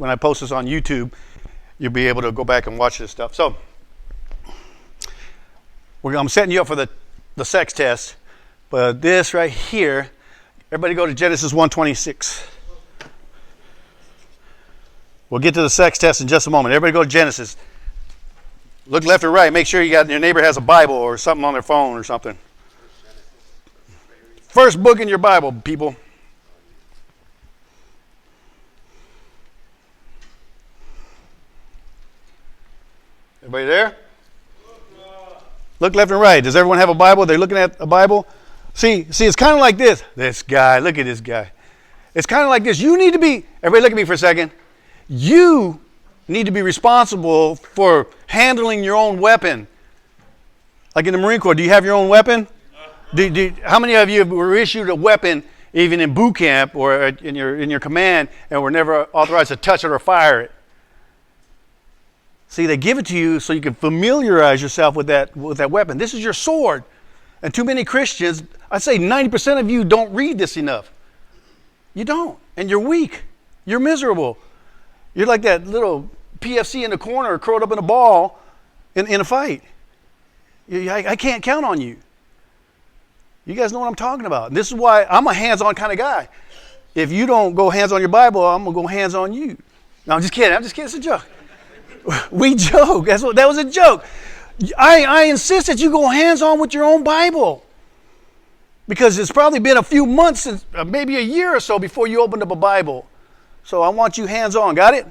when I post this on YouTube, you'll be able to go back and watch this stuff. So I'm setting you up for the sex test. But this right here, everybody go to Genesis 1:26. We'll get to the sex test in just a moment. Everybody go to Genesis. Look left or right. Make sure your neighbor has a Bible or something on their phone or something. First book in your Bible, people. Everybody there? Look left and right. Does everyone have a Bible? They're looking at a Bible? See, it's kind of like this. This guy, look at this guy. It's kind of like this. You need to be, everybody look at me for a second. You need to be responsible for handling your own weapon. Like in the Marine Corps, do you have your own weapon? How many of you were issued a weapon even in boot camp or in your command and were never authorized to touch it or fire it? See, they give it to you so you can familiarize yourself with that weapon. This is your sword. And too many Christians, I'd say 90% of you don't read this enough. You don't. And you're weak. You're miserable. You're like that little PFC in the corner curled up in a ball in a fight. I can't count on you. You guys know what I'm talking about. And this is why I'm a hands-on kind of guy. If you don't go hands on your Bible, I'm going to go hands on you. No, I'm just kidding. It's a joke. We joke. That was a joke. I insist that you go hands-on with your own Bible. Because it's probably been a few months, since, maybe a year or so before you opened up a Bible. So I want you hands-on. Got it?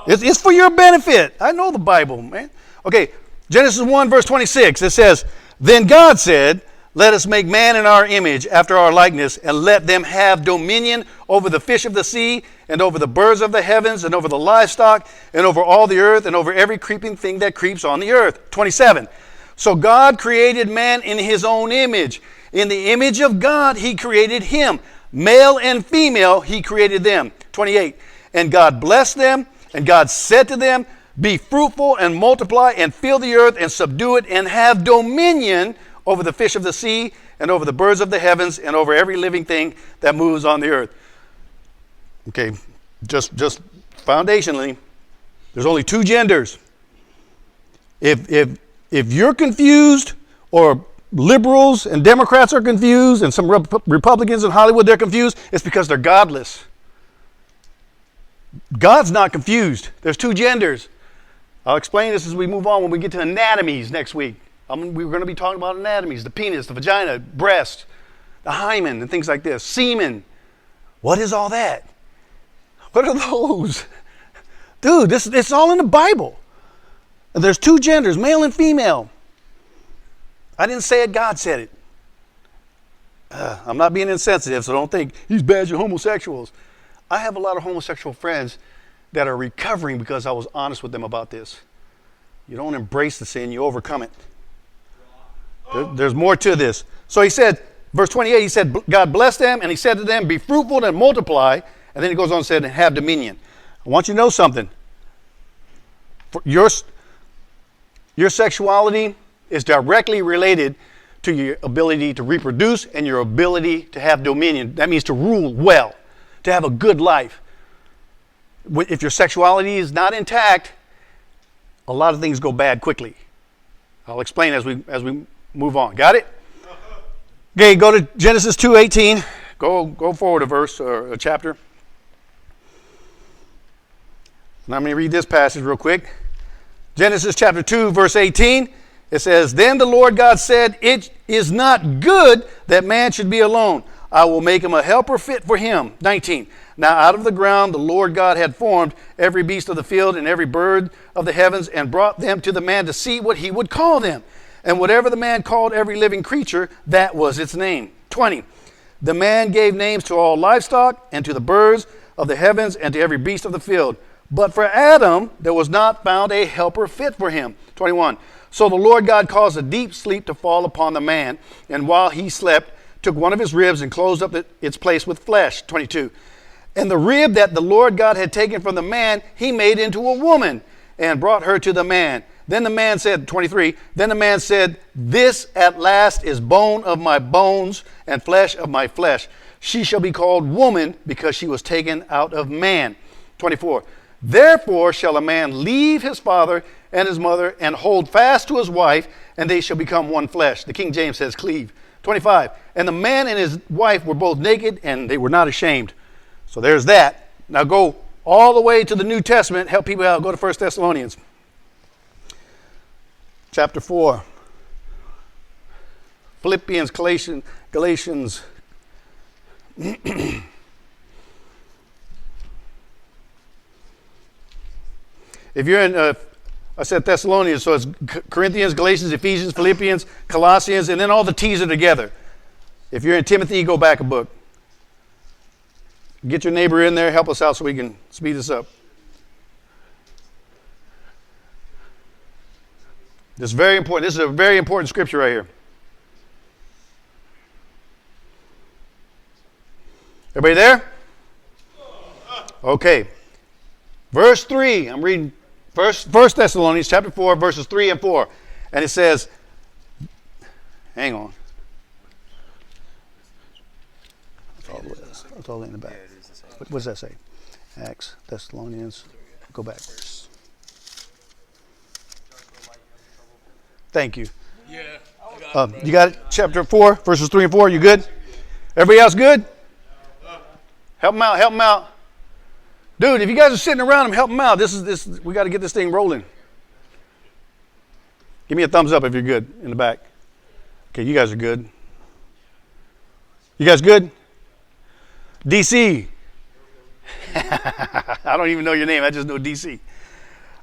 It's for your benefit. I know the Bible, man. Okay, Genesis 1, verse 26. It says, "Then God said, let us make man in our image, after our likeness, and let them have dominion over the fish of the sea, and over the birds of the heavens, and over the livestock, and over all the earth, and over every creeping thing that creeps on the earth." 27. "So God created man in his own image. In the image of God he created him. Male and female he created them." 28. "And God blessed them, and God said to them, be fruitful and multiply and fill the earth and subdue it and have dominion over the fish of the sea and over the birds of the heavens and over every living thing that moves on the earth." Okay, just foundationally, there's only two genders. If you're confused, or liberals and Democrats are confused, and some Republicans in Hollywood, they're confused, it's because they're godless. God's not confused. There's two genders. I'll explain this as we move on when we get to anatomies next week. We're going to be talking about anatomies, the penis, the vagina, breast, the hymen, and things like this. Semen. What is all that? What are those? Dude, it's all in the Bible. There's two genders, male and female. I didn't say it, God said it. I'm not being insensitive, so don't think he's bad, you're homosexuals. I have a lot of homosexual friends that are recovering because I was honest with them about this. You don't embrace the sin, you overcome it. There's more to this. So he said, verse 28, he said, God blessed them, and he said to them, be fruitful and multiply. And then he goes on and said, and have dominion. I want you to know something. For your sexuality is directly related to your ability to reproduce and your ability to have dominion. That means to rule well, to have a good life. If your sexuality is not intact, a lot of things go bad quickly. I'll explain as we move on. Got it? Okay, go to Genesis 2:18. Go forward a verse or a chapter. And I'm going to read this passage real quick. Genesis chapter 2, verse 18. It says, then the Lord God said, it is not good that man should be alone. I will make him a helper fit for him. 19. Now out of the ground the Lord God had formed every beast of the field and every bird of the heavens and brought them to the man to see what he would call them. And whatever the man called every living creature, that was its name. 20. The man gave names to all livestock and to the birds of the heavens and to every beast of the field. But for Adam there was not found a helper fit for him. 21. So the Lord God caused a deep sleep to fall upon the man, and while he slept, took one of his ribs and closed up its place with flesh. 22. And the rib that the Lord God had taken from the man, he made into a woman and brought her to the man. Then the man said, 23, then the man said, this at last is bone of my bones and flesh of my flesh. She shall be called woman because she was taken out of man. 24. Therefore shall a man leave his father and his mother and hold fast to his wife, and they shall become one flesh. The King James says cleave. 25. And the man and his wife were both naked, and they were not ashamed. So there's that. Now go all the way to the New Testament. Help people out. Go to 1 Thessalonians. Chapter 4. Philippians, Galatians. If you're in, I said Thessalonians, so it's Corinthians, Galatians, Ephesians, Philippians, Colossians, and then all the T's are together. If you're in Timothy, go back a book. Get your neighbor in there, help us out so we can speed this up. This is very important. This is a very important scripture right here. Everybody there? Okay. Verse 3. I'm reading First Thessalonians chapter 4, verses 3 and 4. And it says, hang on. It's all in the back. What does that say? Acts, Thessalonians. Go back. Thank you. You got it? Chapter 4, verses 3 and 4. You good? Everybody else good? Help them out. Help them out. Dude, if you guys are sitting around them, help them out. We got to get this thing rolling. Give me a thumbs up if you're good in the back. Okay, you guys are good. You guys good? DC. I don't even know your name. I just know DC.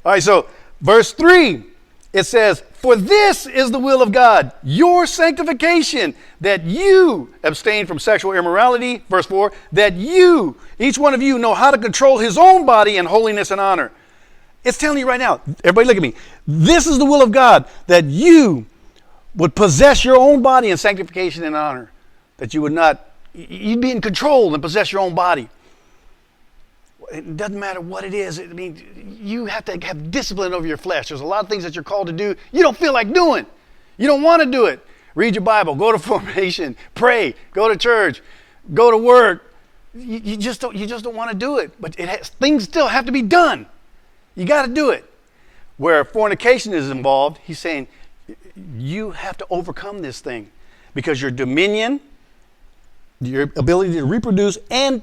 All right, so verse 3, it says, for this is the will of God, your sanctification, that you abstain from sexual immorality. Verse 4, that you, each one of you, know how to control his own body in holiness and honor. It's telling you right now, everybody look at me. This is the will of God, that you would possess your own body in sanctification and honor. That you would not, you'd be in control and possess your own body. It doesn't matter what it is. I mean, you have to have discipline over your flesh. There's a lot of things that you're called to do you don't feel like doing. You don't want to do it. Read your Bible. Go to formation. Pray. Go to church. Go to work. You just don't want to do it. But things still have to be done. You got to do it. Where fornication is involved, he's saying you have to overcome this thing because your dominion, your ability to reproduce and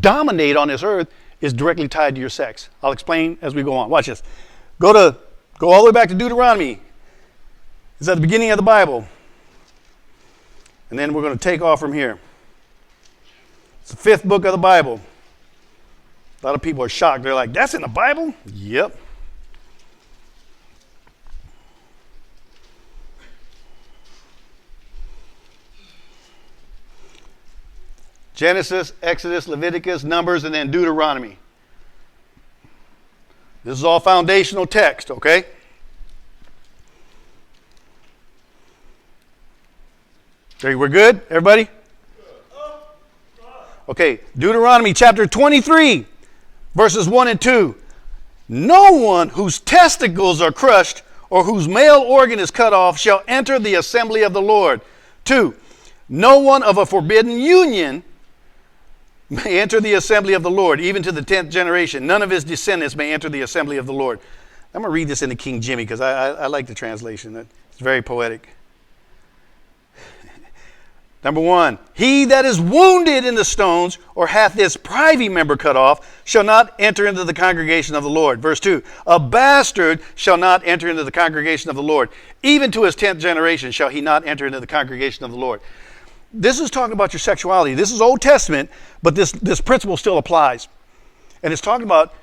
dominate on this earth is directly tied to your sex. I'll explain as we go on. Watch this. Go all the way back to Deuteronomy. It's at the beginning of the Bible. And then we're going to take off from here. It's the 5th book of the Bible. A lot of people are shocked. They're like, that's in the Bible? Yep. Genesis, Exodus, Leviticus, Numbers, and then Deuteronomy. This is all foundational text, okay? Okay, we're good, everybody? Okay, Deuteronomy chapter 23, verses 1 and 2. No one whose testicles are crushed or whose male organ is cut off shall enter the assembly of the Lord. 2. No one of a forbidden union may enter the assembly of the Lord, even to the 10th generation. None of his descendants may enter the assembly of the Lord. I'm going to read this in the King Jimmy because I like the translation. It's very poetic. Number 1, he that is wounded in the stones or hath his privy member cut off shall not enter into the congregation of the Lord. Verse 2, a bastard shall not enter into the congregation of the Lord. Even to his 10th generation shall he not enter into the congregation of the Lord. This is talking about your sexuality. This is Old Testament, but this principle still applies. And it's talking about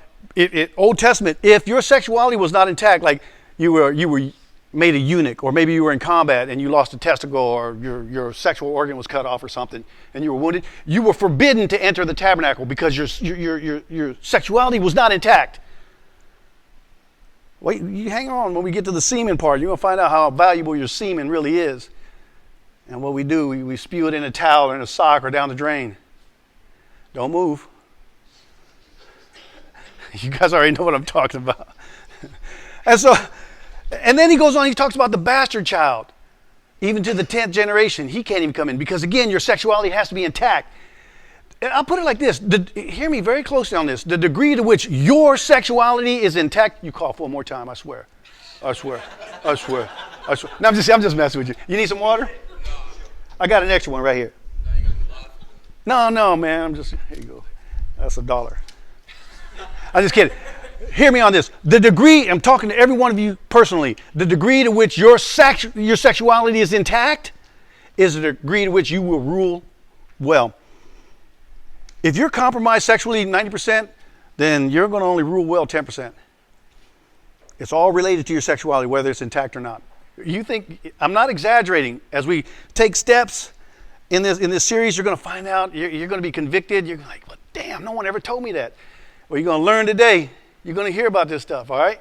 Old Testament, if your sexuality was not intact, like you were made a eunuch, or maybe you were in combat and you lost a testicle, or your sexual organ was cut off or something, and you were wounded, you were forbidden to enter the tabernacle because your sexuality was not intact. Wait, you hang on. When we get to the semen part, you're going to find out how valuable your semen really is. And what we do, we spew it in a towel or in a sock or down the drain. Don't move. You guys already know what I'm talking about. And then he goes on, he talks about the bastard child. Even to the 10th generation, he can't even come in because, again, your sexuality has to be intact. I'll put it like this. Hear me very closely on this. The degree to which your sexuality is intact. You cough one more time, I swear. I swear. I swear. I swear. No, I'm just messing with you. You need some water? I got an extra one right here. No, man. Here you go. That's $1. I'm just kidding. Hear me on this. The degree, I'm talking to every one of you personally, the degree to which your sexuality is intact is the degree to which you will rule well. If you're compromised sexually 90%, then you're going to only rule well 10%. It's all related to your sexuality, whether it's intact or not. You think, I'm not exaggerating. As we take steps in this series, you're going to find out, you're going to be convicted. You're like, well, damn, no one ever told me that. Well, you're going to learn today. You're going to hear about this stuff, all right?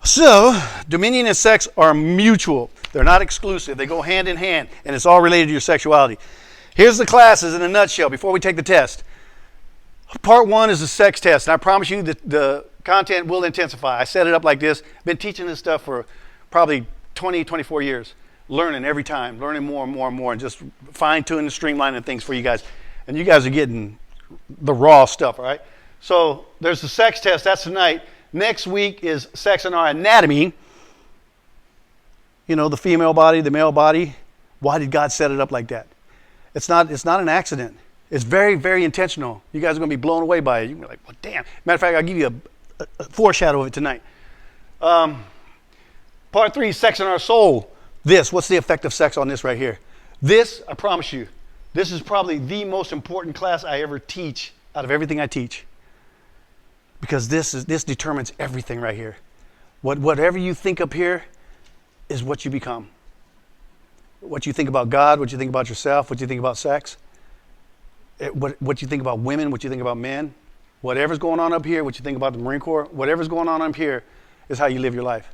So, dominion and sex are mutual. They're not exclusive. They go hand in hand, and it's all related to your sexuality. Here's the classes in a nutshell before we take the test. Part 1 is the sex test, and I promise you that the content will intensify. I set it up like this. Been teaching this stuff for probably 20, 24 years. Learning every time, learning more and more and more, and just fine-tuning and streamlining things for you guys. And you guys are getting the raw stuff, all right? So there's the sex test. That's tonight. Next week is sex and our anatomy. You know, the female body, the male body. Why did God set it up like that? It's not an accident. It's very, very intentional. You guys are going to be blown away by it. You're going to be like, well, damn. Matter of fact, I'll give you a foreshadow of it tonight. Part 3, sex and our soul. What's the effect of sex on this right here? This, I promise you, this is probably the most important class I ever teach out of everything I teach. Because this determines everything right here. Whatever you think up here is what you become. What you think about God, what you think about yourself, what you think about sex, what you think about women, what you think about men, whatever's going on up here, what you think about the Marine Corps, whatever's going on up here is how you live your life.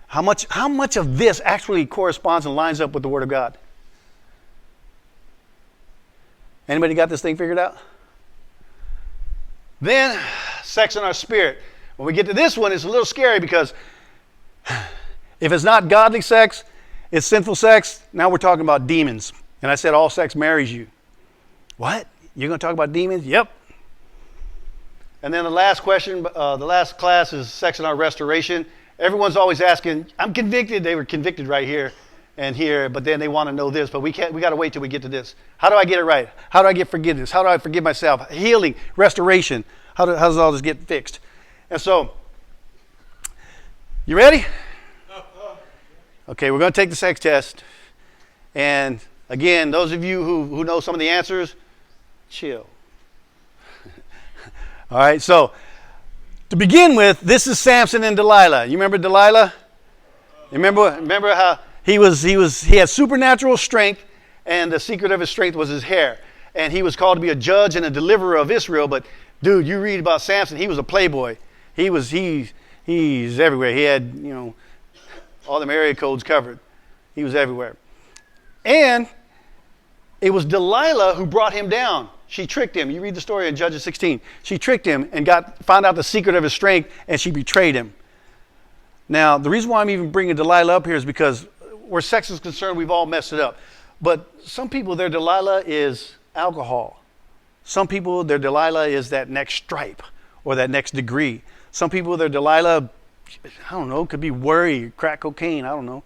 How much of this actually corresponds and lines up with the Word of God? Anybody got this thing figured out? Then, sex and our spirit. When we get to this one, it's a little scary because if it's not godly sex, it's sinful sex. Now we're talking about demons. And I said all sex marries you. What? You're going to talk about demons? Yep. And then the last question, the last class is sex and our restoration. Everyone's always asking, I'm convicted. They were convicted right here and here, but then they want to know this, but we got to wait till we get to this. How do I get it right? How do I get forgiveness? How do I forgive myself? Healing, restoration. How does all this get fixed? And so, you ready? Okay, we're going to take the sex test. And again, those of you who know some of the answers, chill. All right, so to begin with, this is Samson and Delilah. You remember Delilah? You remember how he had supernatural strength, and the secret of his strength was his hair. And he was called to be a judge and a deliverer of Israel. But dude, you read about Samson, he was a playboy. He's everywhere. He had, all them area codes covered. He was everywhere. And it was Delilah who brought him down. She tricked him. You read the story in Judges 16. She tricked him and found out the secret of his strength, and she betrayed him. Now, the reason why I'm even bringing Delilah up here is because where sex is concerned, we've all messed it up. But some people, their Delilah is alcohol. Some people, their Delilah is that next stripe or that next degree. Some people, their Delilah, I don't know, could be worry, crack cocaine, I don't know.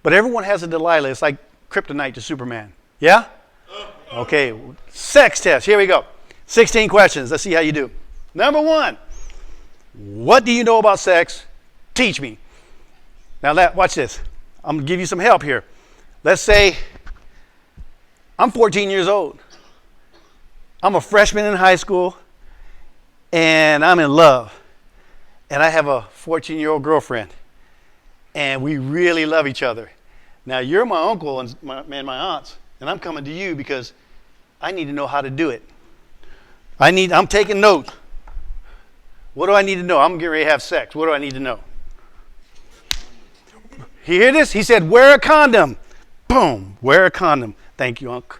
But everyone has a Delilah. It's like kryptonite to Superman. Yeah? Okay, sex test. Here we go. 16 questions. Let's see how you do. Number 1, what do you know about sex? Teach me. Now, watch this. I'm going to give you some help here. Let's say I'm 14 years old. I'm a freshman in high school, and I'm in love. And I have a 14-year-old girlfriend, and we really love each other. Now, you're my uncle and my aunts, and I'm coming to you because I need to know how to do it. I'm taking notes. What do I need to know? I'm getting ready to have sex. What do I need to know? You hear this? He said, wear a condom. Boom, wear a condom. Thank you, Unc.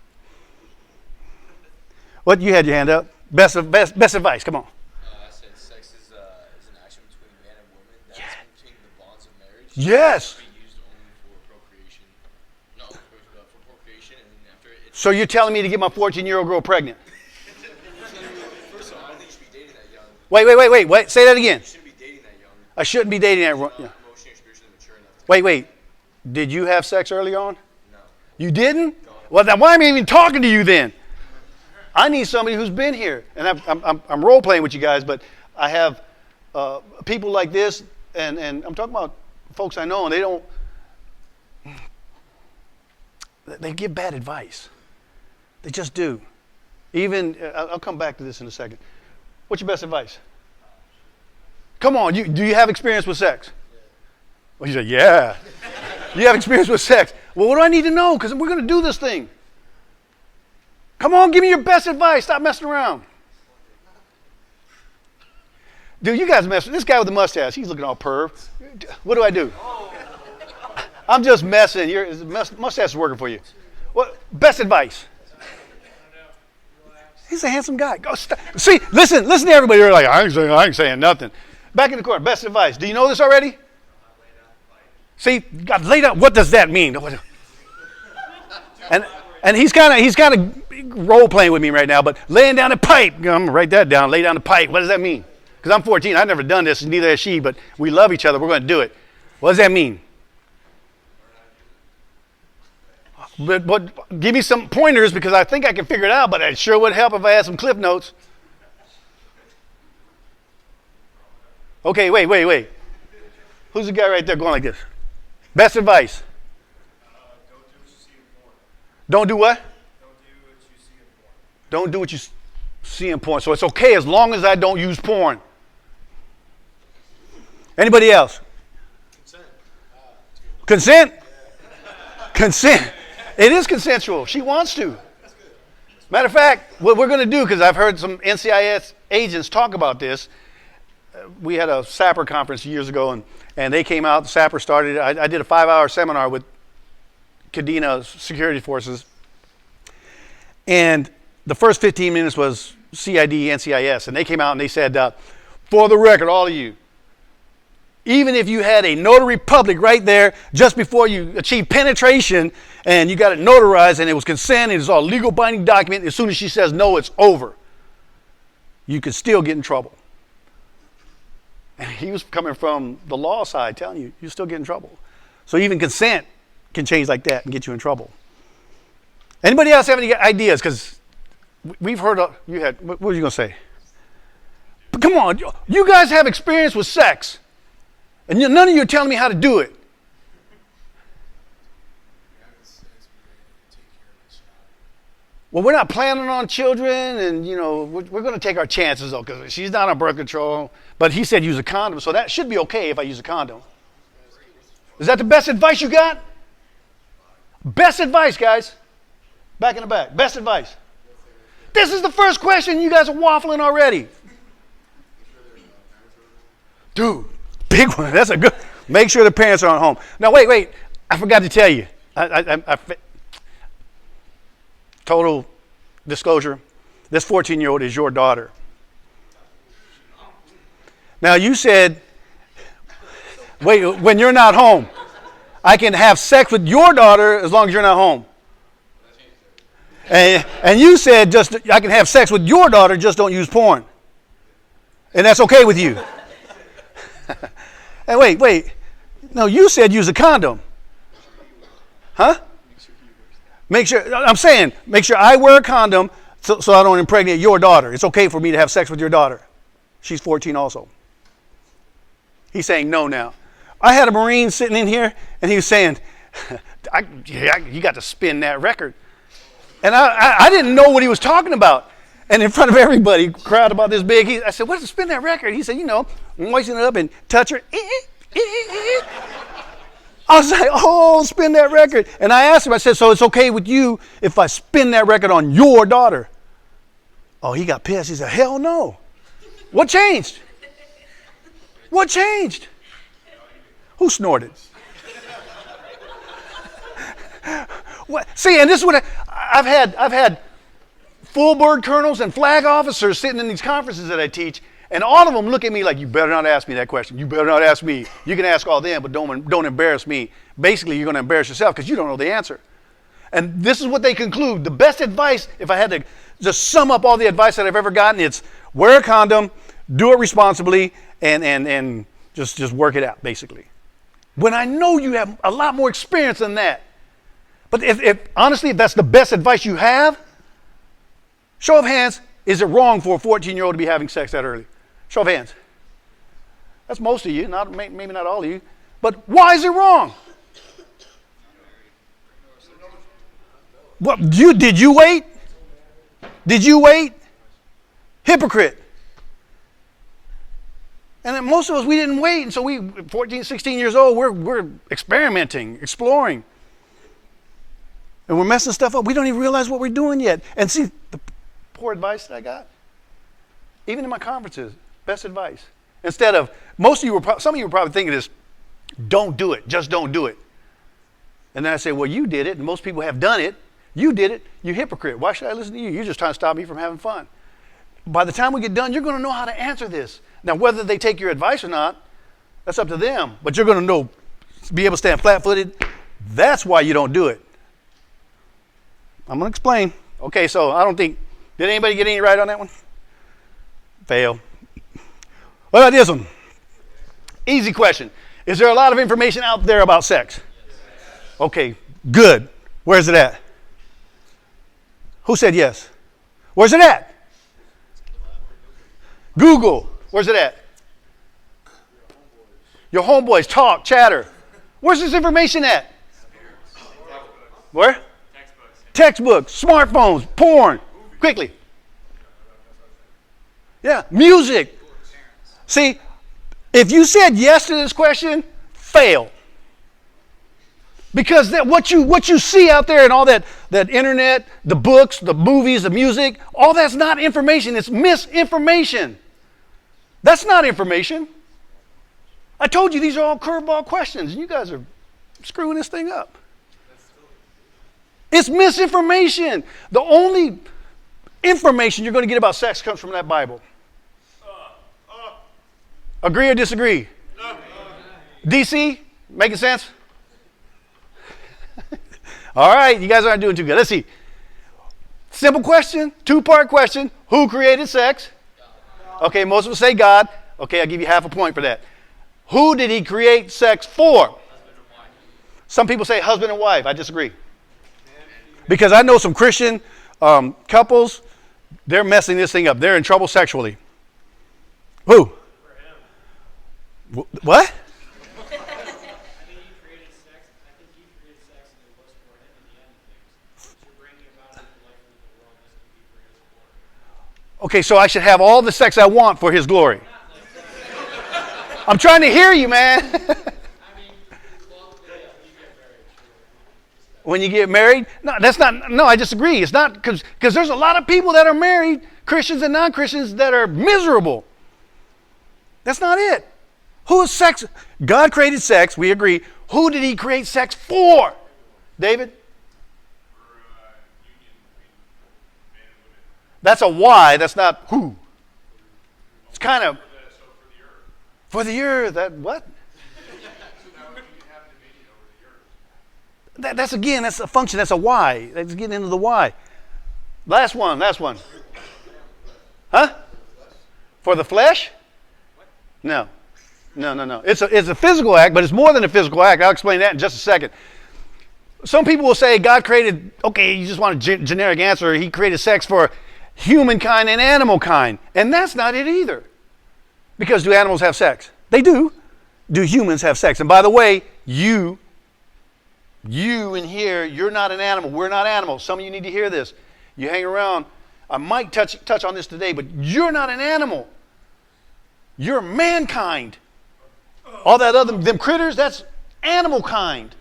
What? You had your hand up. Best advice. Come on. I said sex is an action between man and woman that's between the bonds of marriage. Yes. It can be used only for procreation. Not only for procreation, and then after it's So you're telling me to get my 14-year-old girl pregnant? First of all, I don't think you should be dating that young. Wait. Say that again. You shouldn't be dating that young. I shouldn't be dating that. Yeah. Emotionally or spiritually mature enough. Wait. Did you have sex early on? No. You didn't? Well, then why am I even talking to you then? I need somebody who's been here. And I'm role playing with you guys, but I have people like this, and I'm talking about folks I know, and they give bad advice. They just do. Even, I'll come back to this in a second. What's your best advice? Come on, do you have experience with sex? Well, you say, yeah. You have experience with sex. Well, what do I need to know? Because we're going to do this thing. Come on, give me your best advice. Stop messing around. Dude, you guys mess with this guy with the mustache. He's looking all perv. What do I do? I'm just messing. Your mustache is working for you. What best advice? He's a handsome guy. Go see, listen to everybody. They're like, I ain't saying nothing. Back in the corner. Best advice. Do you know this already? See, God, lay down. What does that mean? And he's kind of role playing with me right now. But laying down a pipe. I'm gonna write that down. Lay down a pipe. What does that mean? Because I'm 14. I've never done this, and neither has she. But we love each other. We're going to do it. What does that mean? But give me some pointers because I think I can figure it out. But it sure would help if I had some cliff notes. Okay, wait. Who's the guy right there going like this? Best advice. Don't do what you see in porn. Don't do what? Don't do what you see in porn. Don't do what you see in porn. So it's okay as long as I don't use porn. Anybody else? Consent? Consent. It is consensual. She wants to. Matter of fact, what we're going to do, because I've heard some NCIS agents talk about this. We had a SAPR conference years ago, and they came out. The SAPR started. I did a 5-hour seminar with Kadena security forces. And the first 15 minutes was CID, NCIS. And they came out and they said, for the record, all of you, even if you had a notary public right there just before you achieved penetration and you got it notarized and it was consent and it was all legal binding document, as soon as she says no, it's over. You could still get in trouble. And he was coming from the law side telling you, you still get in trouble. So even consent can change like that and get you in trouble. Anybody else have any ideas? Because we've heard, what were you going to say? But come on, you guys have experience with sex. And none of you are telling me how to do it. Well, we're not planning on children, and we're going to take our chances though, because she's not on birth control. But he said use a condom, so that should be okay if I use a condom. Is that the best advice you got? Best advice, guys. Back in the back. Best advice. This is the first question. You guys are waffling already. Dude, big one. That's a good. Make sure the parents are at home. Now, wait. I forgot to tell you. Total disclosure. This 14-year-old is your daughter. Now, you said, wait, when you're not home, I can have sex with your daughter as long as you're not home. And you said just I can have sex with your daughter, just don't use porn. And that's okay with you. And wait. No, you said use a condom. Huh? Make sure I wear a condom so I don't impregnate your daughter. It's okay for me to have sex with your daughter. She's 14 also. He's saying no now. I had a Marine sitting in here, and he was saying, you got to spin that record. And I didn't know what he was talking about. And in front of everybody, crowd about this big, I said, what is spin that record? He said, moisten it up and touch her. I was like, spin that record. And I asked him, I said, so it's okay with you if I spin that record on your daughter? Oh, he got pissed. He said, hell no. What changed? What changed? Who snorted? What? See, and this is what I've had full bird colonels and flag officers sitting in these conferences that I teach, and all of them look at me like, you better not ask me that question. You better not ask me. You can ask all them, but don't embarrass me. Basically, you're going to embarrass yourself because you don't know the answer. And this is what they conclude. The best advice, if I had to just sum up all the advice that I've ever gotten, it's wear a condom, do it responsibly, and just work it out, basically. When I know you have a lot more experience than that. But if honestly, if that's the best advice you have, show of hands, is it wrong for a 14-year-old to be having sex that early? Show of hands. That's most of you, maybe not all of you. But why is it wrong? What, did you wait? Did you wait? Hypocrite. And then most of us, we didn't wait. And so 14, 16 years old, we're experimenting, exploring. And we're messing stuff up. We don't even realize what we're doing yet. And see, the poor advice that I got, even in my conferences, best advice. Instead of, some of you were probably thinking this, don't do it, just don't do it. And then I say, well, you did it, and most people have done it. You did it, you hypocrite. Why should I listen to you? You're just trying to stop me from having fun. By the time we get done, you're going to know how to answer this. Now, whether they take your advice or not, that's up to them. But you're going to be able to stand flat-footed. That's why you don't do it. I'm going to explain. Okay, so I don't think, did anybody get any right on that one? Fail. What about this one? Easy question. Is there a lot of information out there about sex? Okay, good. Where's it at? Who said yes? Where's it at? Google. Where's it at? Your homeboys talk, chatter. Where's this information at? Where? Textbooks, smartphones, porn. Quickly. Yeah, music. See, if you said yes to this question, fail. Because what you see out there and all that internet, the books, the movies, the music, all that's not information. It's misinformation. That's not information. I told you these are all curveball questions, and you guys are screwing this thing up. It's misinformation. The only information you're going to get about sex comes from that Bible. Agree or disagree? DC? Making sense? All right, you guys aren't doing too good. Let's see. Simple question, two-part question. Who created sex? Okay, most of us say God. Okay, I'll give you half a point for that. Who did he create sex for? Some people say husband and wife. I disagree. Because I know some Christian couples, they're messing this thing up. They're in trouble sexually. Who? What? Okay, so I should have all the sex I want for his glory. I'm trying to hear you, man. When you get married? No, that's not, no, I disagree. It's not, because there's a lot of people that are married, Christians and non-Christians, that are miserable. That's not it. Who is sex? God created sex, we agree. Who did he create sex for? David? That's a why, that's not who. It's kind of, for the earth, that what? That's a function, that's a why. Let's get into the why. Last one. Huh? For the flesh? No. It's a physical act, but it's more than a physical act. I'll explain that in just a second. Some people will say God created, okay, you just want a generic answer. He created sex for humankind and animal kind. And that's not it either. Because do animals have sex? They do. Do humans have sex? And by the way, you in here, you're not an animal. We're not animals. Some of you need to hear this. You hang around. I might touch on this today, but you're not an animal. You're mankind. All that other, them critters, that's animal kind.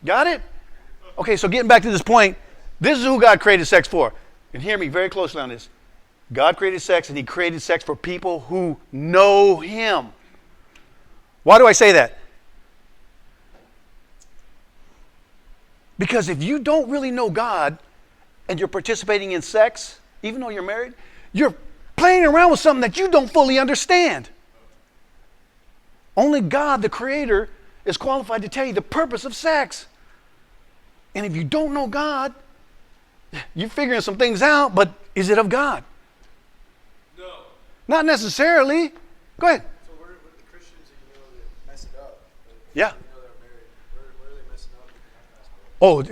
Got it? Okay, so getting back to this point, this is who God created sex for. And hear me very closely on this. God created sex, and he created sex for people who know him. Why do I say that? Because if you don't really know God and you're participating in sex, even though you're married, you're playing around with something that you don't fully understand. Only God, the Creator, is qualified to tell you the purpose of sex. And if you don't know God, you're figuring some things out, but is it of God? No. Not necessarily. Go ahead. So where the Christians that that mess it up? Yeah. They're married. Where are they messing up? Oh,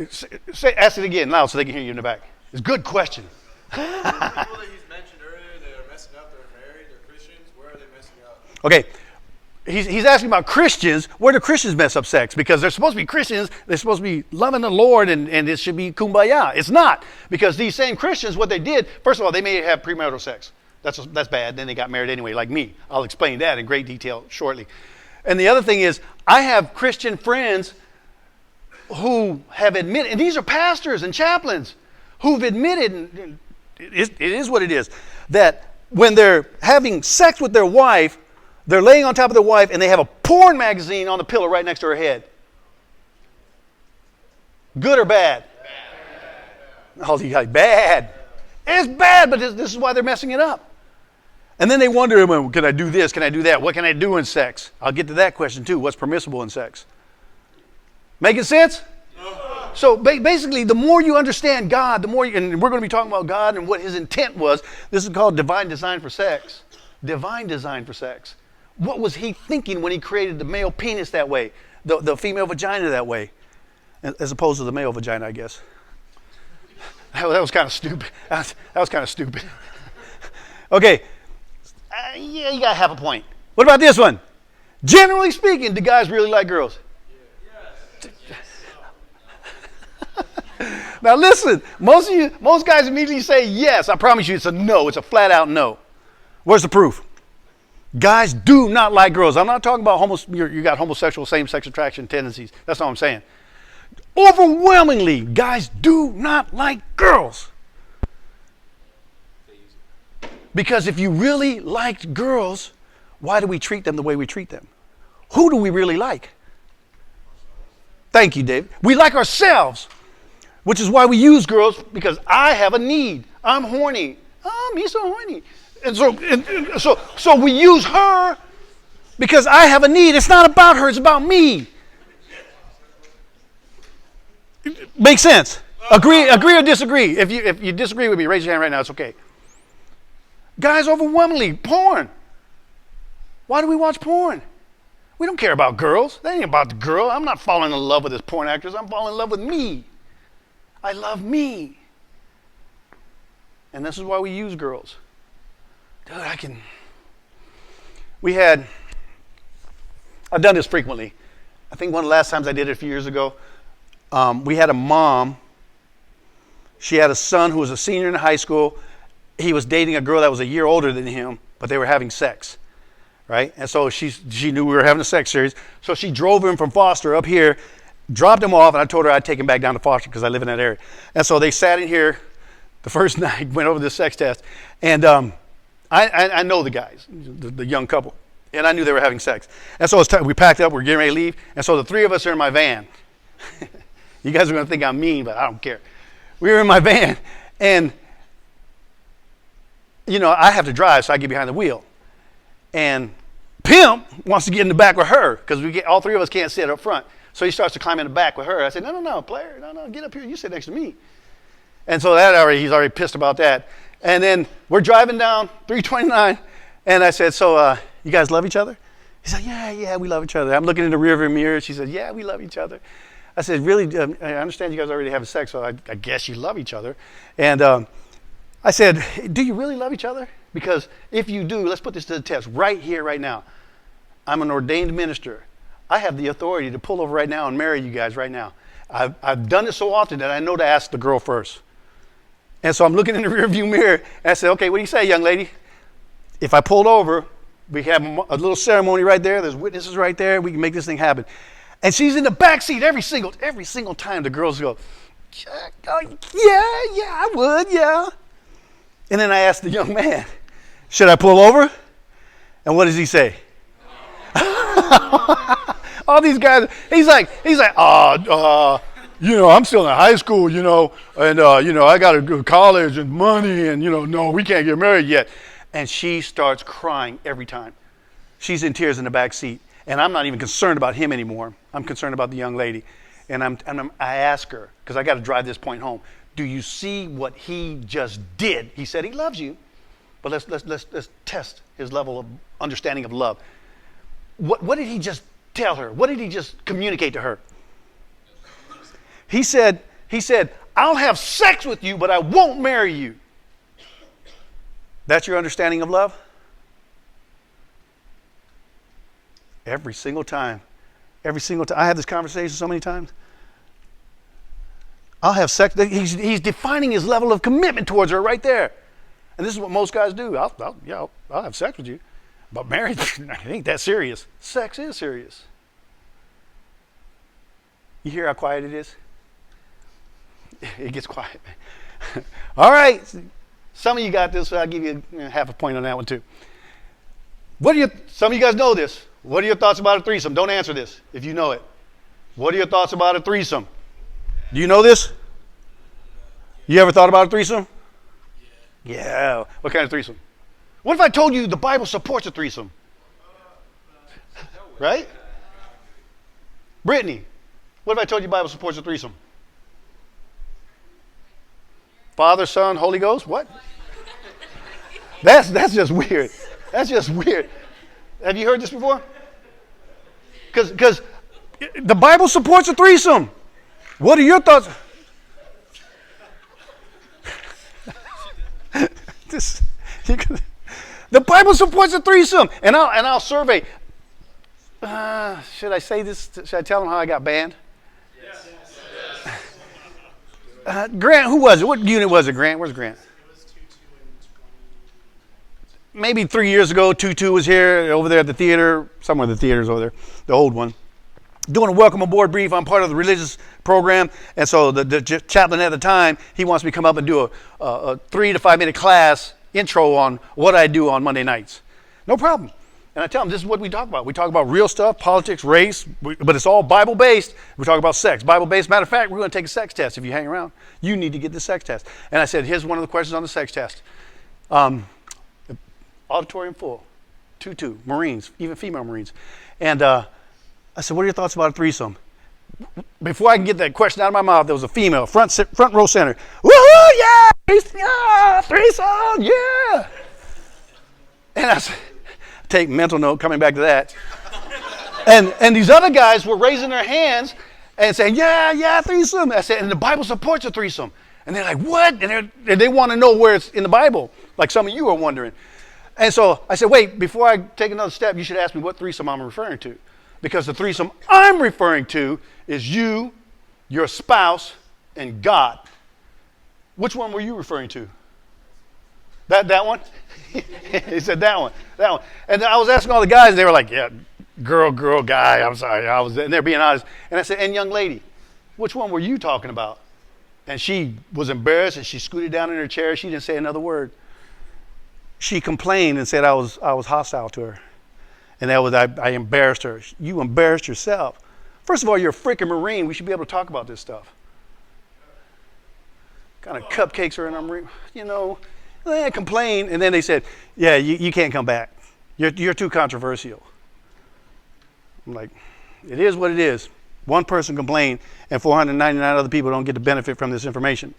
ask it again loud so they can hear you in the back. It's a good question. The people that he's mentioned earlier that are messing up, they're married, they're Christians. Where are they messing up? Okay. He's asking about Christians. Where do Christians mess up sex? Because they're supposed to be Christians. They're supposed to be loving the Lord, and it should be kumbaya. It's not. Because these same Christians, what they did, first of all, they may have premarital sex. That's bad. Then they got married anyway, like me. I'll explain that in great detail shortly. And the other thing is, I have Christian friends who have admitted, and these are pastors and chaplains, who've admitted, and it is what it is, that when they're having sex with their wife, they're laying on top of their wife and they have a porn magazine on the pillow right next to her head. Good or bad? Bad. Oh, you got bad. It's bad, but this is why they're messing it up. And then they wonder, well, can I do this? Can I do that? What can I do in sex? I'll get to that question too. What's permissible in sex? Making sense? So basically, the more you understand God, the more and we're going to be talking about God and what his intent was. This is called divine design for sex. Divine design for sex. What was he thinking when he created the male penis that way, the female vagina that way, as opposed to the male vagina, I guess. That was kind of stupid. That was kind of stupid. Okay. Yeah, you got half a point. What about this one? Generally speaking, do guys really like girls? Now listen, most guys immediately say yes. I promise you it's a no. It's a flat out no. Where's the proof? Guys do not like girls. I'm not talking about you got homosexual same-sex attraction tendencies. That's not what I'm saying. Overwhelmingly, guys do not like girls. Because if you really liked girls, why do we treat them the way we treat them? Who do we really like? Thank you, David. We like ourselves, which is why we use girls, because I have a need. I'm horny. Oh, me so horny. And so we use her because I have a need. It's not about her. It's about me. Makes sense? Agree or disagree? If you disagree with me, raise your hand right now. It's okay. Guys, overwhelmingly, porn. Why do we watch porn? We don't care about girls. That ain't about the girl. I'm not falling in love with this porn actress. I'm falling in love with me. I love me. And this is why we use girls. Dude, I've done this frequently. I think one of the last times I did it a few years ago, we had a mom. She had a son who was a senior in high school. He was dating a girl that was a year older than him, but they were having sex, right? And so she knew we were having a sex series. So she drove him from Foster up here, dropped him off, and I told her I'd take him back down to Foster because I live in that area. And so they sat in here the first night, went over the sex test, and I know the guys, the young couple, and I knew they were having sex. And so we packed up, we're getting ready to leave, and so the three of us are in my van. You guys are going to think I'm mean, but I don't care. We were in my van, and I have to drive, so I get behind the wheel. And Pimp wants to get in the back with her because all three of us can't sit up front. So he starts to climb in the back with her. I said, no, player, no, get up here. You sit next to me. And so he's already pissed about that. And then we're driving down 329, and I said, so you guys love each other? He said, yeah, we love each other. I'm looking in the rearview mirror. She said, yeah, we love each other. I said, really? I understand you guys already have sex, so I guess you love each other. And I said, do you really love each other? Because if you do, let's put this to the test right here, right now. I'm an ordained minister. I have the authority to pull over right now and marry you guys right now. I've done it so often that I know to ask the girl first. And so I'm looking in the rearview mirror, and I said, okay, what do you say, young lady? If I pulled over, we have a little ceremony right there. There's witnesses right there. We can make this thing happen. And she's in the back seat every single time. The girls go, yeah, I would, yeah. And then I asked the young man, should I pull over? And what does he say? All these guys, he's like, I'm still in high school, and, I got to go to college and money and, no, we can't get married yet. And she starts crying every time. She's in tears in the back seat. And I'm not even concerned about him anymore. I'm concerned about the young lady. And I ask her, because I got to drive this point home. Do you see what he just did? He said he loves you, but let's test his level of understanding of love. What did he just tell her? What did he just communicate to her? He said, I'll have sex with you, but I won't marry you. That's your understanding of love? Every single time. I have this conversation so many times. I'll have sex. He's defining his level of commitment towards her right there. And this is what most guys do. I'll have sex with you. But marriage, it ain't that serious. Sex is serious. You hear how quiet it is? It gets quiet. All right. Some of you got this, so I'll give you half a point on that one too. Some of you guys know this. What are your thoughts about a threesome? Don't answer this if you know it. What are your thoughts about a threesome? Do you know this? You ever thought about a threesome? Yeah. What kind of threesome? What if I told you the Bible supports a threesome? Right? Brittany, what if I told you the Bible supports a threesome? Father, Son, Holy Ghost? What? That's just weird. That's just weird. Have you heard this before? Because the Bible supports a threesome. What are your thoughts? The Bible supports a threesome, and I'll survey. Should I say this? Should I tell them how I got banned? Yes. Grant, who was it? What unit was it, Grant? Where's Grant? It was 2-2 and 20. Maybe 3 years ago, 2-2 was here, over there at the theater, somewhere the theater's over there, the old one. Doing a welcome aboard brief. I'm part of the religious program, and so the chaplain at the time, he wants me to come up and do a 3 to 5 minute class intro on what I do on Monday nights. No problem. And I tell them, this is what we talk about. We talk about real stuff, politics, race, but it's all Bible-based. We talk about sex, Bible-based. Matter of fact, we're going to take a sex test. If you hang around, you need to get the sex test. And I said, here's one of the questions on the sex test. Auditorium full, 2-2, Marines, even female Marines. And I said, what are your thoughts about a threesome? Before I can get that question out of my mouth, there was a female, front row center. Woohoo, yeah, threesome, yeah. And I said, take mental note, coming back to that. And these other guys were raising their hands and saying, yeah, threesome. I said, and the Bible supports a threesome. And they're like, what? And they want to know where it's in the Bible, like some of you are wondering. And so I said, wait, before I take another step, you should ask me what threesome I'm referring to. Because the threesome I'm referring to is you, your spouse, and God. Which one were you referring to? That one? He said that one. And I was asking all the guys, and they were like, yeah, girl, guy, I'm sorry. And they're being honest. And I said, and young lady, which one were you talking about? And she was embarrassed, and she scooted down in her chair. She didn't say another word. She complained and said I was hostile to her. And that was, I embarrassed her. You embarrassed yourself. First of all, you're a freaking Marine. We should be able to talk about this stuff. Kind of cupcakes are in our Marine, They complained, and then they said, yeah, you can't come back. You're too controversial. I'm like, it is what it is. One person complained, and 499 other people don't get to benefit from this information.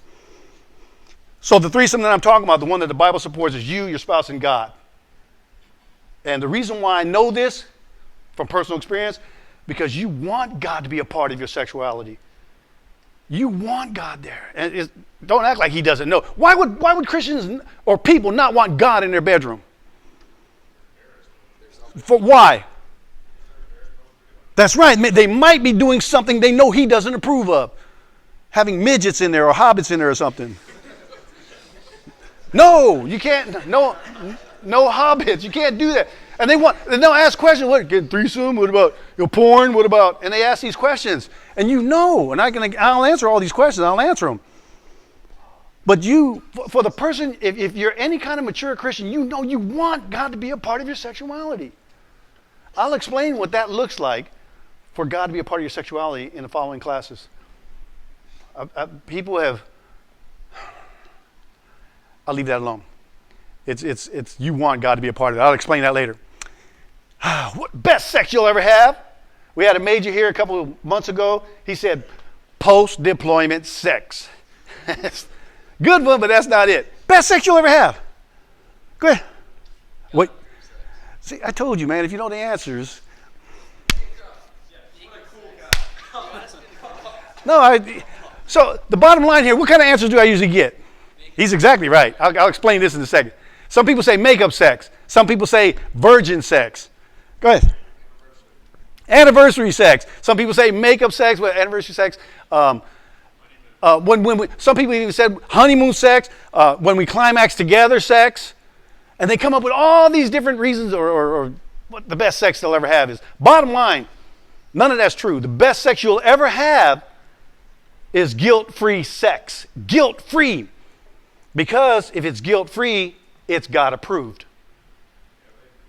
So the threesome that I'm talking about, the one that the Bible supports, is you, your spouse, and God. And the reason why I know this from personal experience, because you want God to be a part of your sexuality. You want God there. And don't act like he doesn't know. Why would Christians or people not want God in their bedroom? Why? That's right. They might be doing something they know he doesn't approve of. Having midgets in there or hobbits in there or something. No, you can't. No hobbits. You can't do that. And they'll ask questions. What? Get threesome? What about porn? What about? And they ask these questions. And and I'll answer all these questions. I'll answer them. But for the person, if you're any kind of mature Christian, you want God to be a part of your sexuality. I'll explain what that looks like for God to be a part of your sexuality in the following classes. People have. I'll leave that alone. It's you want God to be a part of it. I'll explain that later. What best sex you'll ever have? We had a major here a couple of months ago. He said, post-deployment sex. Good one, but that's not it. Best sex you'll ever have. Go ahead. Wait. See, I told you, man, if you know the answers. So the bottom line here, what kind of answers do I usually get? He's exactly right. I'll explain this in a second. Some people say makeup sex. Some people say virgin sex. Go ahead. Anniversary sex. Some people say makeup sex, but anniversary sex. Some people even said honeymoon sex, when we climax together sex. And they come up with all these different reasons or what the best sex they'll ever have is. Bottom line, none of that's true. The best sex you'll ever have is guilt-free sex. Guilt-free. Because if it's guilt-free, it's God-approved.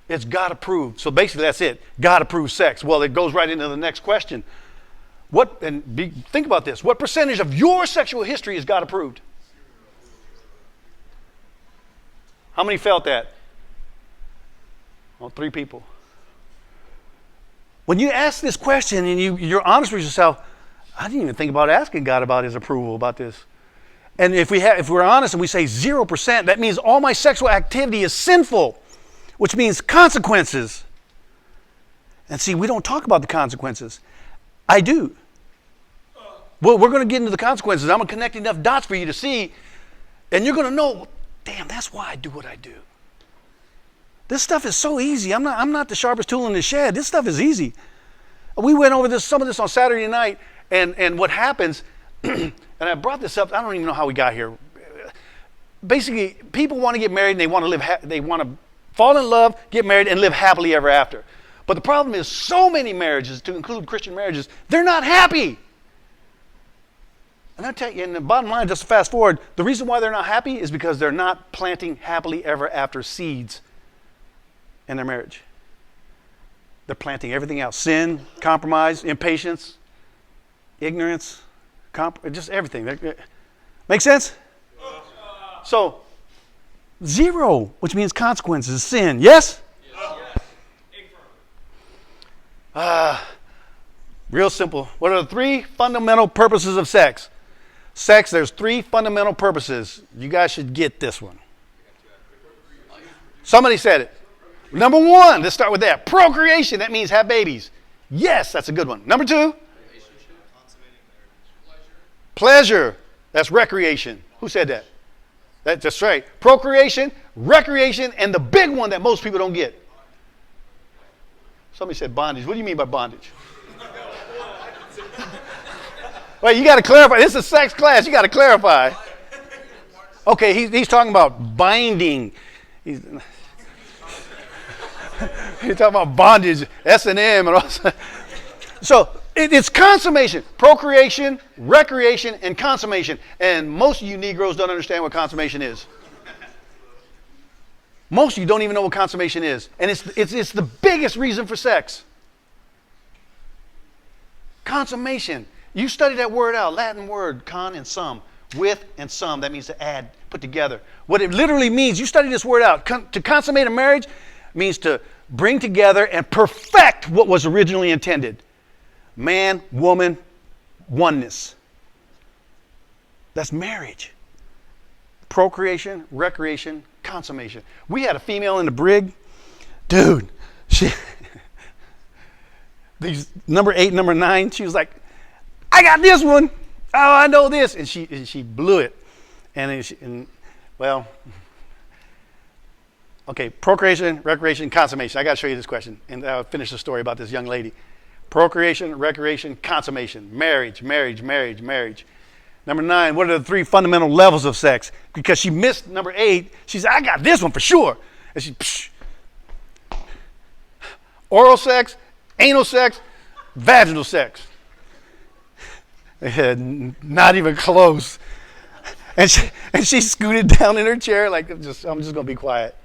It's God-approved. So basically that's it. God-approved sex. Well, it goes right into the next question. Think about this. What percentage of your sexual history is God-approved? How many felt that? Well, 3 people. When you ask this question and you're honest with yourself, I didn't even think about asking God about his approval about this. And if we're honest and we say 0%, that means all my sexual activity is sinful, which means consequences. And see, we don't talk about the consequences. I do. Well, we're going to get into the consequences. I'm going to connect enough dots for you to see, and you're going to know, damn, that's why I do what I do. This stuff is so easy. I'm not the sharpest tool in the shed. This stuff is easy. We went over some of this on Saturday night, and what happens, and I brought this up, I don't even know how we got here. Basically, people want to get married and they want to fall in love, get married, and live happily ever after. But the problem is so many marriages, to include Christian marriages, they're not happy. And I tell you, and the bottom line, just to fast forward, the reason why they're not happy is because they're not planting happily ever after seeds in their marriage. They're planting everything else. Sin, compromise, impatience, ignorance, just everything. Make sense? So, 0, which means consequences, sin. Yes? Real simple. What are the 3 fundamental purposes of sex? Sex, there's 3 fundamental purposes. You guys should get this one. Somebody said it. Number 1, let's start with that. Procreation, that means have babies. Yes, that's a good one. Number 2, pleasure, that's recreation. Who said that? That's right. Procreation, recreation, and the big one that most people don't get. Somebody said bondage. What do you mean by bondage? Wait, you got to clarify. This is a sex class. You got to clarify. Okay, he's talking about binding. He's talking about bondage, S&M, and all that. So it's consummation, procreation, recreation, and consummation. And most of you Negroes don't understand what consummation is. Most of you don't even know what consummation is. And it's the biggest reason for sex. Consummation. You study that word out, Latin word, con and sum. With and sum, that means to add, put together. What it literally means, you study this word out. To consummate a marriage means to bring together and perfect what was originally intended. Man, woman, oneness. That's marriage. Procreation, recreation, consummation. We had a female in the brig. Dude, number 8, number 9, she was like, I got this one. Oh, I know this. And she blew it. Okay, procreation, recreation, consummation. I got to show you this question. And I'll finish the story about this young lady. Procreation, recreation, consummation. Marriage, marriage, marriage, marriage. Number 9, what are the 3 fundamental levels of sex? Because she missed number 8. She said, I got this one for sure. And oral sex, anal sex, vaginal sex. Not even close. And she scooted down in her chair like, I'm just going to be quiet.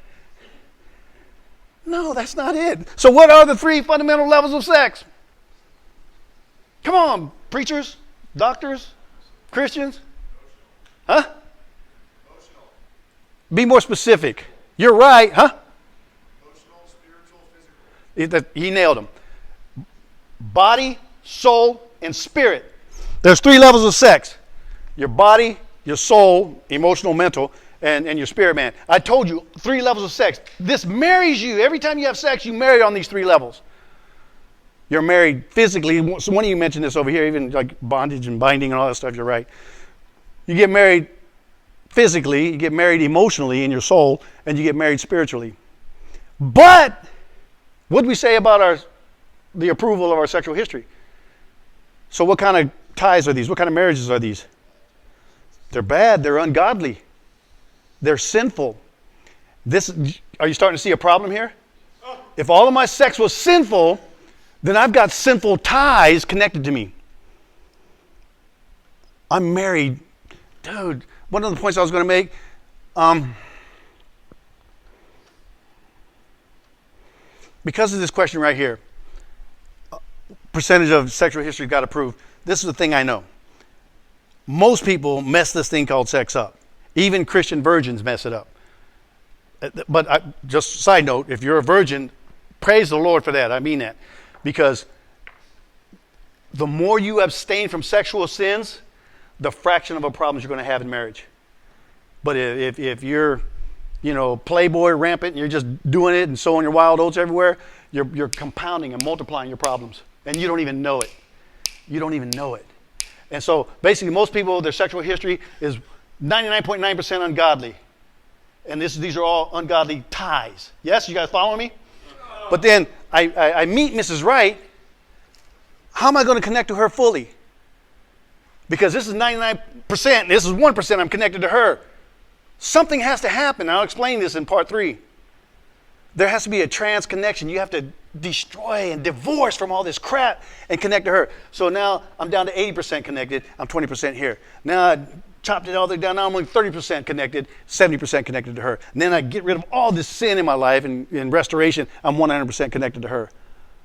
No, that's not it. So what are the 3 fundamental levels of sex? Come on, preachers, doctors, Christians. Huh? Emotional. Be more specific. You're right, huh? Emotional, spiritual, physical. He nailed them. Body, soul, and spirit. There's 3 levels of sex. Your body, your soul, emotional, mental, and your spirit man. I told you, 3 levels of sex. This marries you. Every time you have sex, you marry on these 3 levels. You're married physically. So one of you mentioned this over here, even like bondage and binding and all that stuff. You're right. You get married physically, you get married emotionally in your soul, and you get married spiritually. But what do we say about the approval of our sexual history? So what kind of ties are these? What kind of marriages are these? They're bad. They're ungodly. They're sinful. Are you starting to see a problem here? If all of my sex was sinful, then I've got sinful ties connected to me. I'm married. Dude, one of the points I was going to make, because of this question right here, percentage of sexual history got approved, this is the thing I know. Most people mess this thing called sex up. Even Christian virgins mess it up. But just side note, if you're a virgin, praise the Lord for that. I mean that. Because the more you abstain from sexual sins, the fraction of a problems you're going to have in marriage. But if you're, playboy rampant and you're just doing it and sowing your wild oats everywhere, you're compounding and multiplying your problems. And you don't even know it. You don't even know it. And so basically most people, their sexual history is 99.9% ungodly. And these are all ungodly ties. Yes, you guys following me? But then I meet Mrs. Wright. How am I going to connect to her fully? Because this is 99%, this is 1% I'm connected to her. Something has to happen. I'll explain this in part 3. There has to be a trans connection. You have to destroy and divorce from all this crap and connect to her. So now I'm down to 80% connected. I'm 20% here. Now I chopped it all the way down. Now I'm only 30% connected, 70% connected to her. And then I get rid of all this sin in my life, and in restoration, I'm 100% connected to her.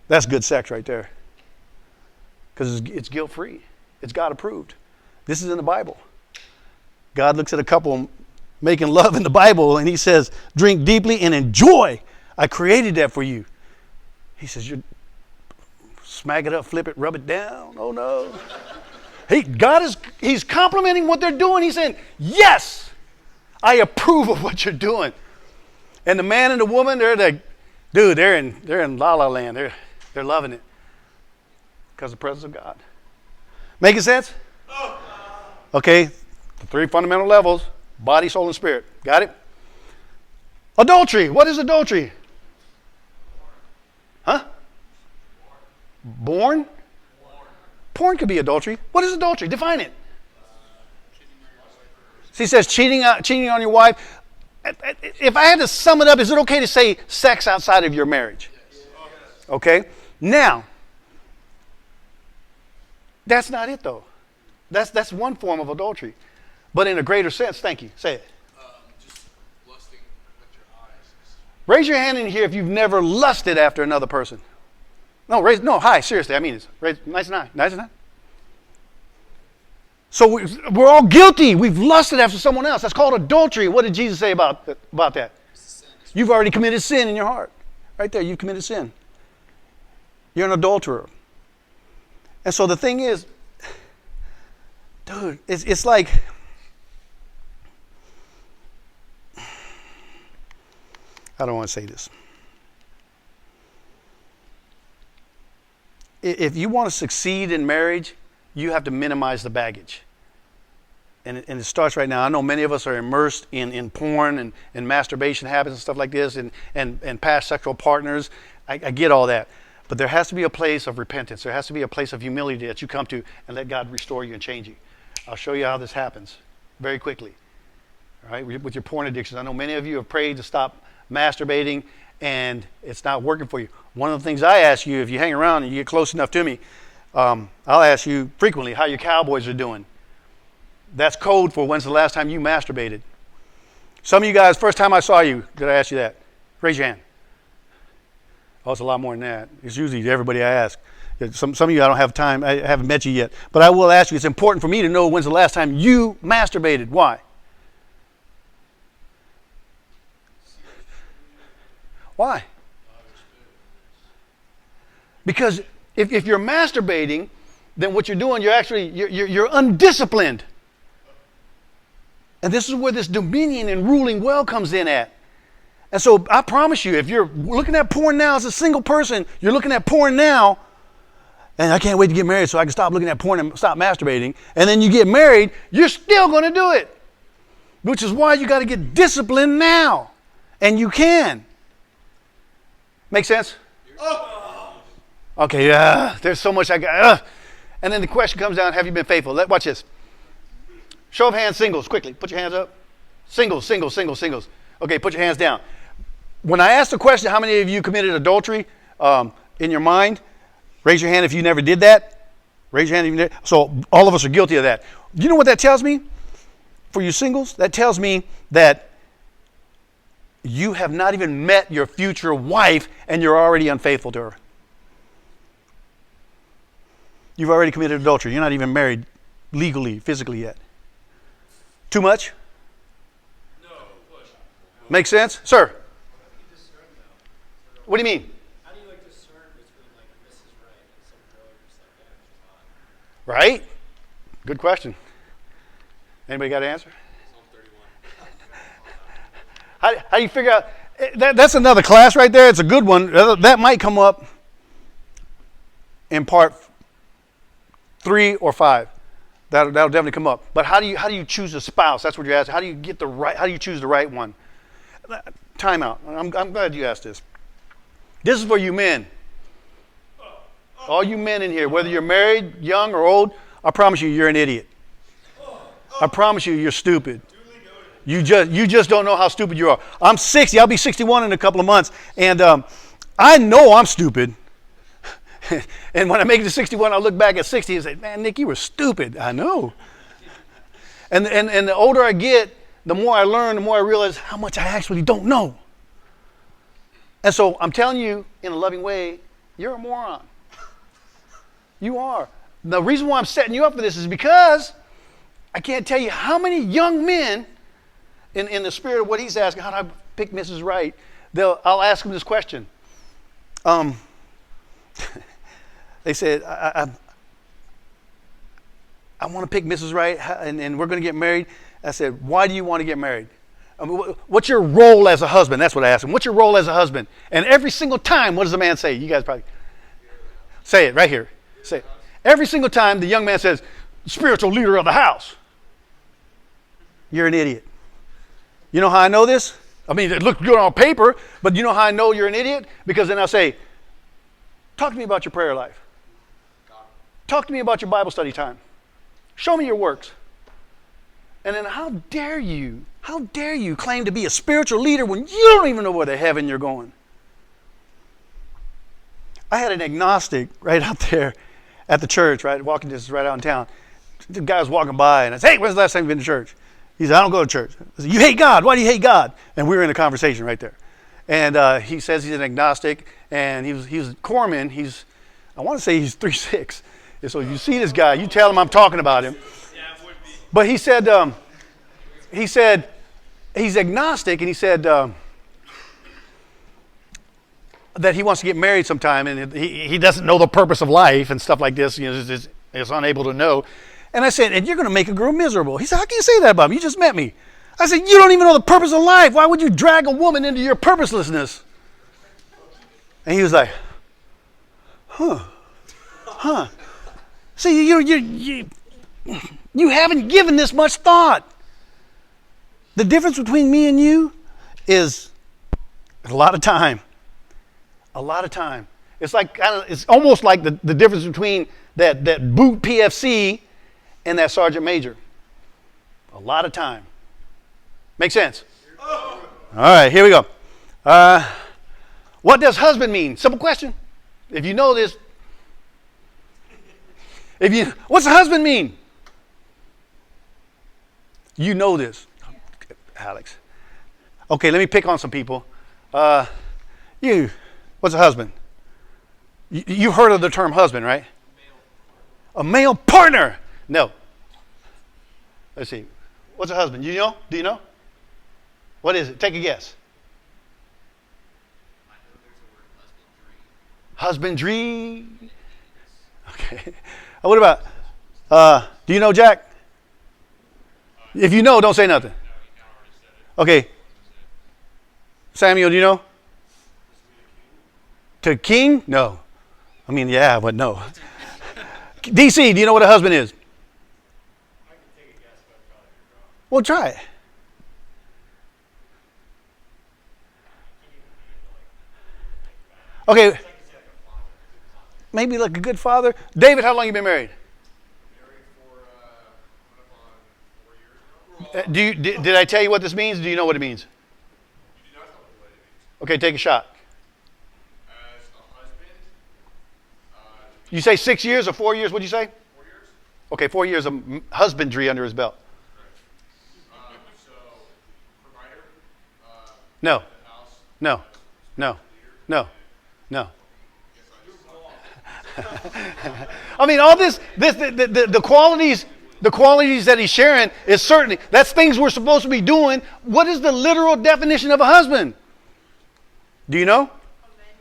That's good sex right there. Because it's guilt-free. It's God approved. This is in the Bible. God looks at a couple making love in the Bible and he says, drink deeply and enjoy. I created that for you. He says, you smack it up, flip it, rub it down. Oh no. He's complimenting what they're doing. He's saying, yes, I approve of what you're doing. And the man and the woman, they're in la la land. They're loving it. Because of the presence of God. Making sense? Okay, the 3 fundamental levels, body, soul, and spirit. Got it? Adultery. What is adultery? Huh? Born? Porn could be adultery. What is adultery? Define it. So he says cheating on your wife. If I had to sum it up, is it okay to say sex outside of your marriage? Okay. Now, that's not it though. That's one form of adultery. But in a greater sense, thank you. Say it. Just lusting with your eyes. Raise your hand in here if you've never lusted after another person. No, hi, seriously, I mean it. Nice and high. Nice and high. So we're all guilty. We've lusted after someone else. That's called adultery. What did Jesus say about that? You've already committed sin in your heart. Right there, you've committed sin. You're an adulterer. And so the thing is, dude, it's like, I don't want to say this. If you want to succeed in marriage, you have to minimize the baggage. And it starts right now. I know many of us are immersed in porn and masturbation habits and stuff like this and past sexual partners. I get all that. But there has to be a place of repentance. There has to be a place of humility that you come to and let God restore you and change you. I'll show you how this happens very quickly. All right, with your porn addictions. I know many of you have prayed to stop masturbating and it's not working for you. One of the things I ask you, if you hang around and you get close enough to me, I'll ask you frequently how your cowboys are doing. That's code for when's the last time you masturbated. Some of you guys, first time I saw you, did I ask you that? Raise your hand. Oh, it's a lot more than that. It's usually everybody I ask. Some of you I don't have time, I haven't met you yet. But I will ask you, it's important for me to know when's the last time you masturbated. Why? Why? Because if you're masturbating, then what you're doing, you're undisciplined. And this is where this dominion and ruling well comes in at. And so I promise you, if you're looking at porn now as a single person, you're looking at porn now, and I can't wait to get married so I can stop looking at porn and stop masturbating, and then you get married, you're still going to do it. Which is why you got to get disciplined now. And you can. Make sense? Okay, there's so much I got. And then the question comes down, have you been faithful? Watch this. Show of hands, singles, quickly. Put your hands up. Singles. Okay, put your hands down. When I asked the question, how many of you committed adultery in your mind? Raise your hand if you never did that. Raise your hand if you never. So all of us are guilty of that. Do you know what that tells me? For you singles, that tells me that you have not even met your future wife and you're already unfaithful to her. You've already committed adultery. You're not even married legally, physically yet. Too much? No. Make sense? Sir? What do you mean? How do you discern between Mrs. Right and some girl you're just like, Right? Good question. Anybody got an answer? How do you figure out? That's another class right there. It's a good one. That might come up in part 3 or 5. That'll definitely come up. But how do you choose a spouse? That's what you're asking. How do you get the right? How do you choose the right one? Time out. I'm glad you asked this. This is for you men. All you men in here, whether you're married, young, or old, I promise you, you're an idiot. I promise you, you're stupid. You just don't know how stupid you are. I'm 60. I'll be 61 in a couple of months, and I know I'm stupid. And when I make it to 61, I look back at 60 and say, "Man, Nick, you were stupid." I know. And the older I get, the more I learn, the more I realize how much I actually don't know. And so I'm telling you in a loving way, you're a moron. You are. The reason why I'm setting you up for this is because I can't tell you how many young men, in the spirit of what he's asking, how do I pick Mrs. Right? I'll ask them this question. They said, I want to pick Mrs. Right, and we're going to get married. I said, why do you want to get married? What's your role as a husband? That's what I asked him. What's your role as a husband? And every single time, what does the man say? You guys probably say it right here. Say it. Every single time the young man says, spiritual leader of the house. You're an idiot. You know how I know this? I mean, it looks good on paper, but you know how I know you're an idiot? Because then I'll say, talk to me about your prayer life. Talk to me about your Bible study time. Show me your works. And then how dare you claim to be a spiritual leader when you don't even know where the heaven you're going? I had an agnostic right out there at the church, right, walking this right out in town. The guy was walking by and I said, "Hey, when's the last time you've been to church?" He said, "I don't go to church." I said, "You hate God. Why do you hate God?" And we were in a conversation right there. And he says he's an agnostic, and he was Corman. I want to say he's 3'6". And so you see this guy, you tell him I'm talking about him. But he said he's agnostic, and he said that he wants to get married sometime, and he doesn't know the purpose of life and stuff like this. You know, is unable to know. And I said, "And you're going to make a girl miserable." He said, "How can you say that about me? You just met me." I said, "You don't even know the purpose of life. Why would you drag a woman into your purposelessness?" And he was like, huh. See, you haven't given this much thought. The difference between me and you is a lot of time. A lot of time. It's like it's almost like the difference between that boot PFC and that sergeant major. A lot of time. Make sense? All right, here we go. What does husband mean? Simple question. If you know this, what's a husband mean? You know this, Alex. Okay, let me pick on some people. What's a husband? You've heard of the term husband, right? A male partner. No. Let's see. What's a husband? You know? Do you know? What is it? Take a guess. I know there's a word husbandry. Husbandry. Okay. What about, do you know Jack? If you know, don't say nothing. Okay. Samuel, do you know? To king? No. I mean, yeah, but no. DC, do you know what a husband is? I can take a guess, but probably wrong. Well, try it. Okay. Maybe like a good father. David, how long you been married? Married for coming up on 4 years now. Did I tell you what this means? Do you know what it means? You do not know what it means. Okay, take a shot. As a husband, You say 6 years or 4 years? What'd you say? 4 years. Okay, 4 years of husbandry under his belt. So provider. No, The house. no, no, no, no. I mean, all the qualities that he's sharing is certainly, that's things we're supposed to be doing. What is the literal definition of a husband? Do you know? A man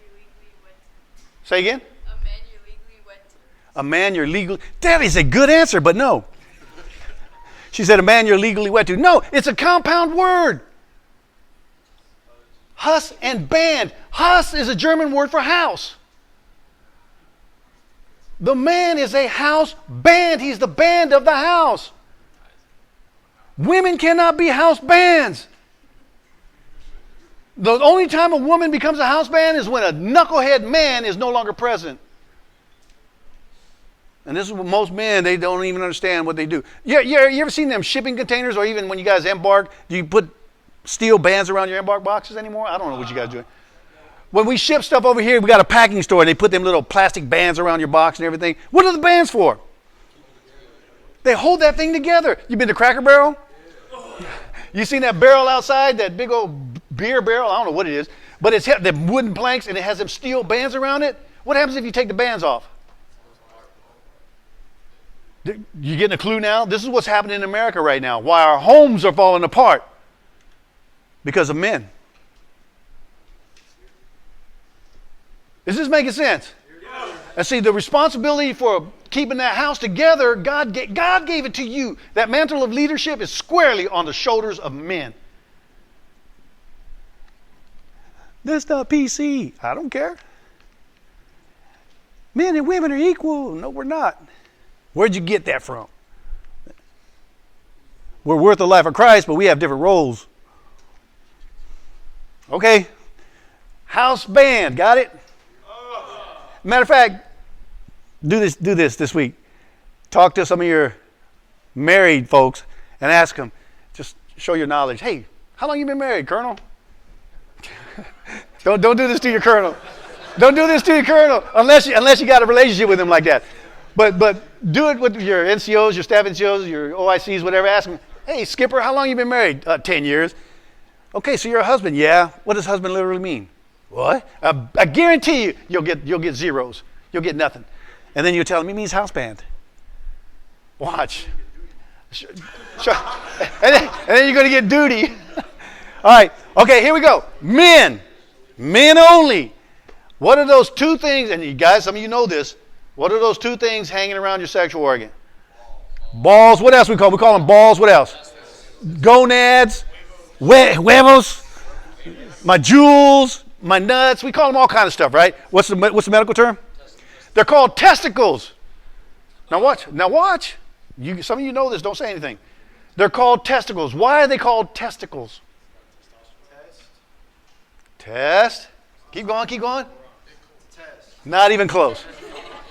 you're legally wed to. Say again? A man you're legally wed to. A man you're legally, that is a good answer, but no. She said a man you're legally wed to. No, it's a compound word. Hus and band. Hus is a German word for house. The man is a house band. He's the band of the house. Women cannot be house bands. The only time a woman becomes a house band is when a knucklehead man is no longer present. And this is what most men, they don't even understand what they do. You ever seen them shipping containers, or even when you guys embark, do you put steel bands around your embark boxes anymore? I don't know what you guys do. When we ship stuff over here, we got a packing store, and they put them little plastic bands around your box and everything. What are the bands for? They hold that thing together. You been to Cracker Barrel? You seen that barrel outside, that big old beer barrel? I don't know what it is, but it's the wooden planks, and it has them steel bands around it. What happens if you take the bands off? You getting a clue now? This is what's happening in America right now. Why our homes are falling apart. Because of men. Is this making sense? And see, the responsibility for keeping that house together, God gave it to you. That mantle of leadership is squarely on the shoulders of men. That's not PC. I don't care. Men and women are equal. No, we're not. Where'd you get that from? We're worth the life of Christ, but we have different roles. Okay. House band. Got it? Matter of fact, do this week. Talk to some of your married folks and ask them, just show your knowledge. Hey, how long you been married, Colonel? Don't do this to your Colonel. Don't do this to your Colonel unless you got a relationship with him like that. But do it with your NCOs, your staff NCOs, your OICs, whatever. Ask them, hey, Skipper, how long you been married? 10 years. Okay, so you're a husband. Yeah. What does husband literally mean? What? I guarantee you, you'll get zeros. You'll get nothing. And then you'll tell him he means house band. Watch. And then you're going to get duty. All right. Okay, here we go. Men. Men only. What are those two things? And you guys, some of you know this. What are those two things hanging around your sexual organ? Balls. What else we call them? We call them balls. What else? Gonads. Huevos. My jewels. My nuts. We call them all kind of stuff, right? What's the medical term? They're called testicles. Now watch. Some of you know this. Don't say anything. They're called testicles. Why are they called testicles? Test. Keep going. Test. Not even close.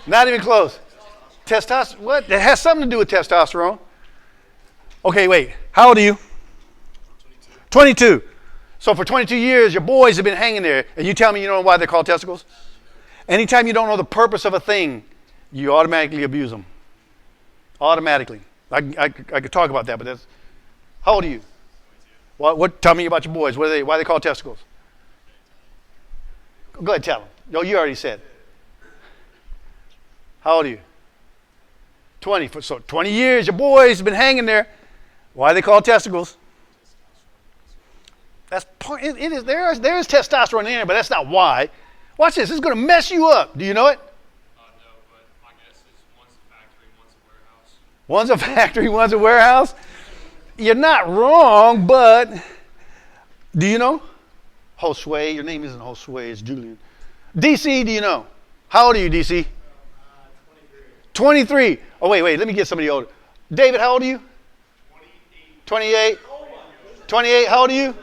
Not even close. Testosterone. What? It has something to do with testosterone. Okay, wait. How old are you? 22. So for 22 years, your boys have been hanging there, and you tell me you don't know why they're called testicles? Anytime you don't know the purpose of a thing, you automatically abuse them. Automatically. I could talk about that, but that's... How old are you? What? Tell me about your boys. Why are they called testicles? Go ahead, tell them. No, you already said. How old are you? 20. So 20 years, your boys have been hanging there. Why are they called testicles? That's part. It is. There is testosterone in there, but that's not why. Watch this. This is going to mess you up. Do you know it? No, but my guess is once the factory One's a factory, one's a warehouse. You're not wrong, but do you know? Josue, your name isn't Josue, it's Julian. DC, do you know? How old are you, DC? 23. Oh, wait, let me get somebody older. David, how old are you? 28. 28, how old are you?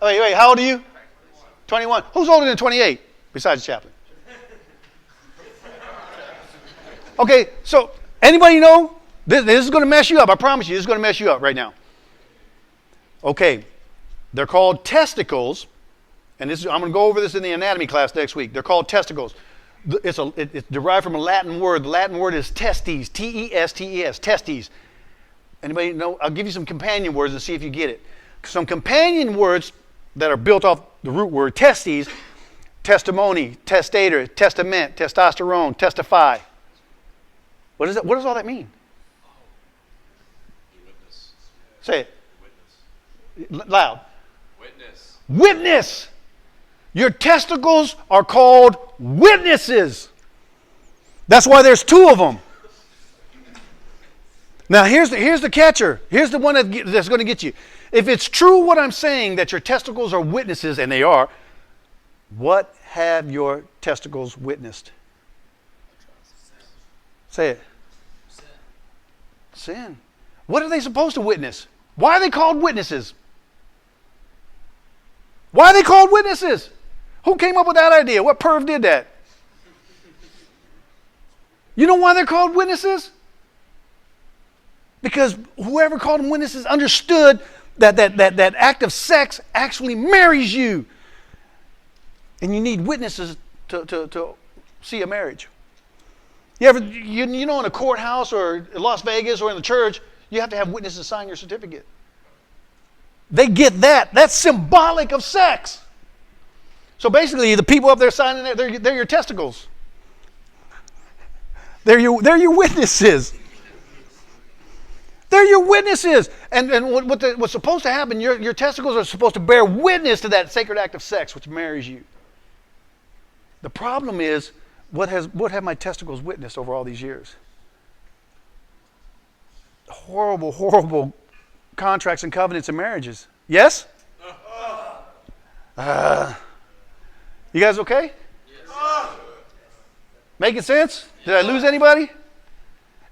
Wait, how old are you? 21. Who's older than 28 besides the chaplain? Okay, so anybody know? This is going to mess you up. I promise you, this is going to mess you up right now. Okay, they're called testicles, and I'm going to go over this in the anatomy class next week. They're called testicles. It's derived from a Latin word. The Latin word is testes, T-E-S-T-E-S, testes. Anybody know? I'll give you some companion words and see if you get it. Some companion words that are built off the root word testes: testimony, testator, testament, testosterone, testify. What is it? What does all that mean? Witness. Say it. Witness. Loud. Witness. Witness. Your testicles are called witnesses. That's why there's two of them. Now here's the catcher. Here's the one that's going to get you. If it's true what I'm saying, that your testicles are witnesses, and they are, what have your testicles witnessed? Say it. Sin. What are they supposed to witness? Why are they called witnesses? Why are they called witnesses? Who came up with that idea? What perv did that? You know why they're called witnesses? Because whoever called them witnesses understood that act of sex actually marries you. And you need witnesses to see a marriage. You know, in a courthouse or in Las Vegas or in the church, you have to have witnesses sign your certificate. They get that. That's symbolic of sex. So basically, the people up there signing that, they're your testicles. They're your witnesses. They're your witnesses. And what's supposed to happen, your testicles are supposed to bear witness to that sacred act of sex which marries you. The problem is, what have my testicles witnessed over all these years? Horrible, horrible contracts and covenants and marriages. Yes? You guys okay? Yes. Making sense? Did I lose anybody?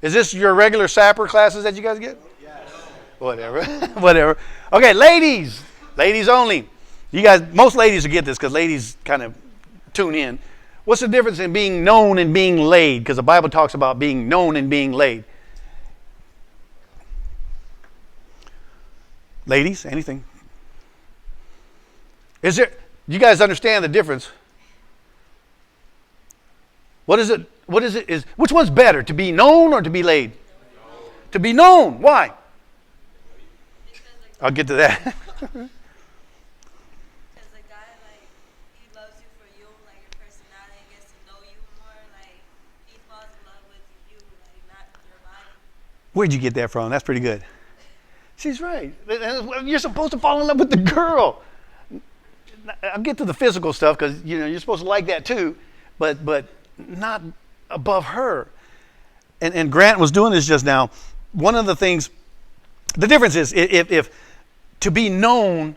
Is this your regular sapper classes that you guys get? Yes. Whatever. Whatever. Okay, ladies. Ladies only. You guys, most ladies will get this because ladies kind of tune in. What's the difference in being known and being laid? Because the Bible talks about being known and being laid. Ladies, anything? You guys understand the difference? What is it? Which one's better, to be known or to be laid? To be known. Why? I'll get to that. Because the guy, like, he loves you for you, like your personality, and gets to know you more. Like, he falls in love with you, like, not your body. Where'd you get that from? That's pretty good. She's right. You're supposed to fall in love with the girl. I'll get to the physical stuff because you're supposed to like that too, but not above her. And Grant was doing this just now. One of the things, the difference is if to be known,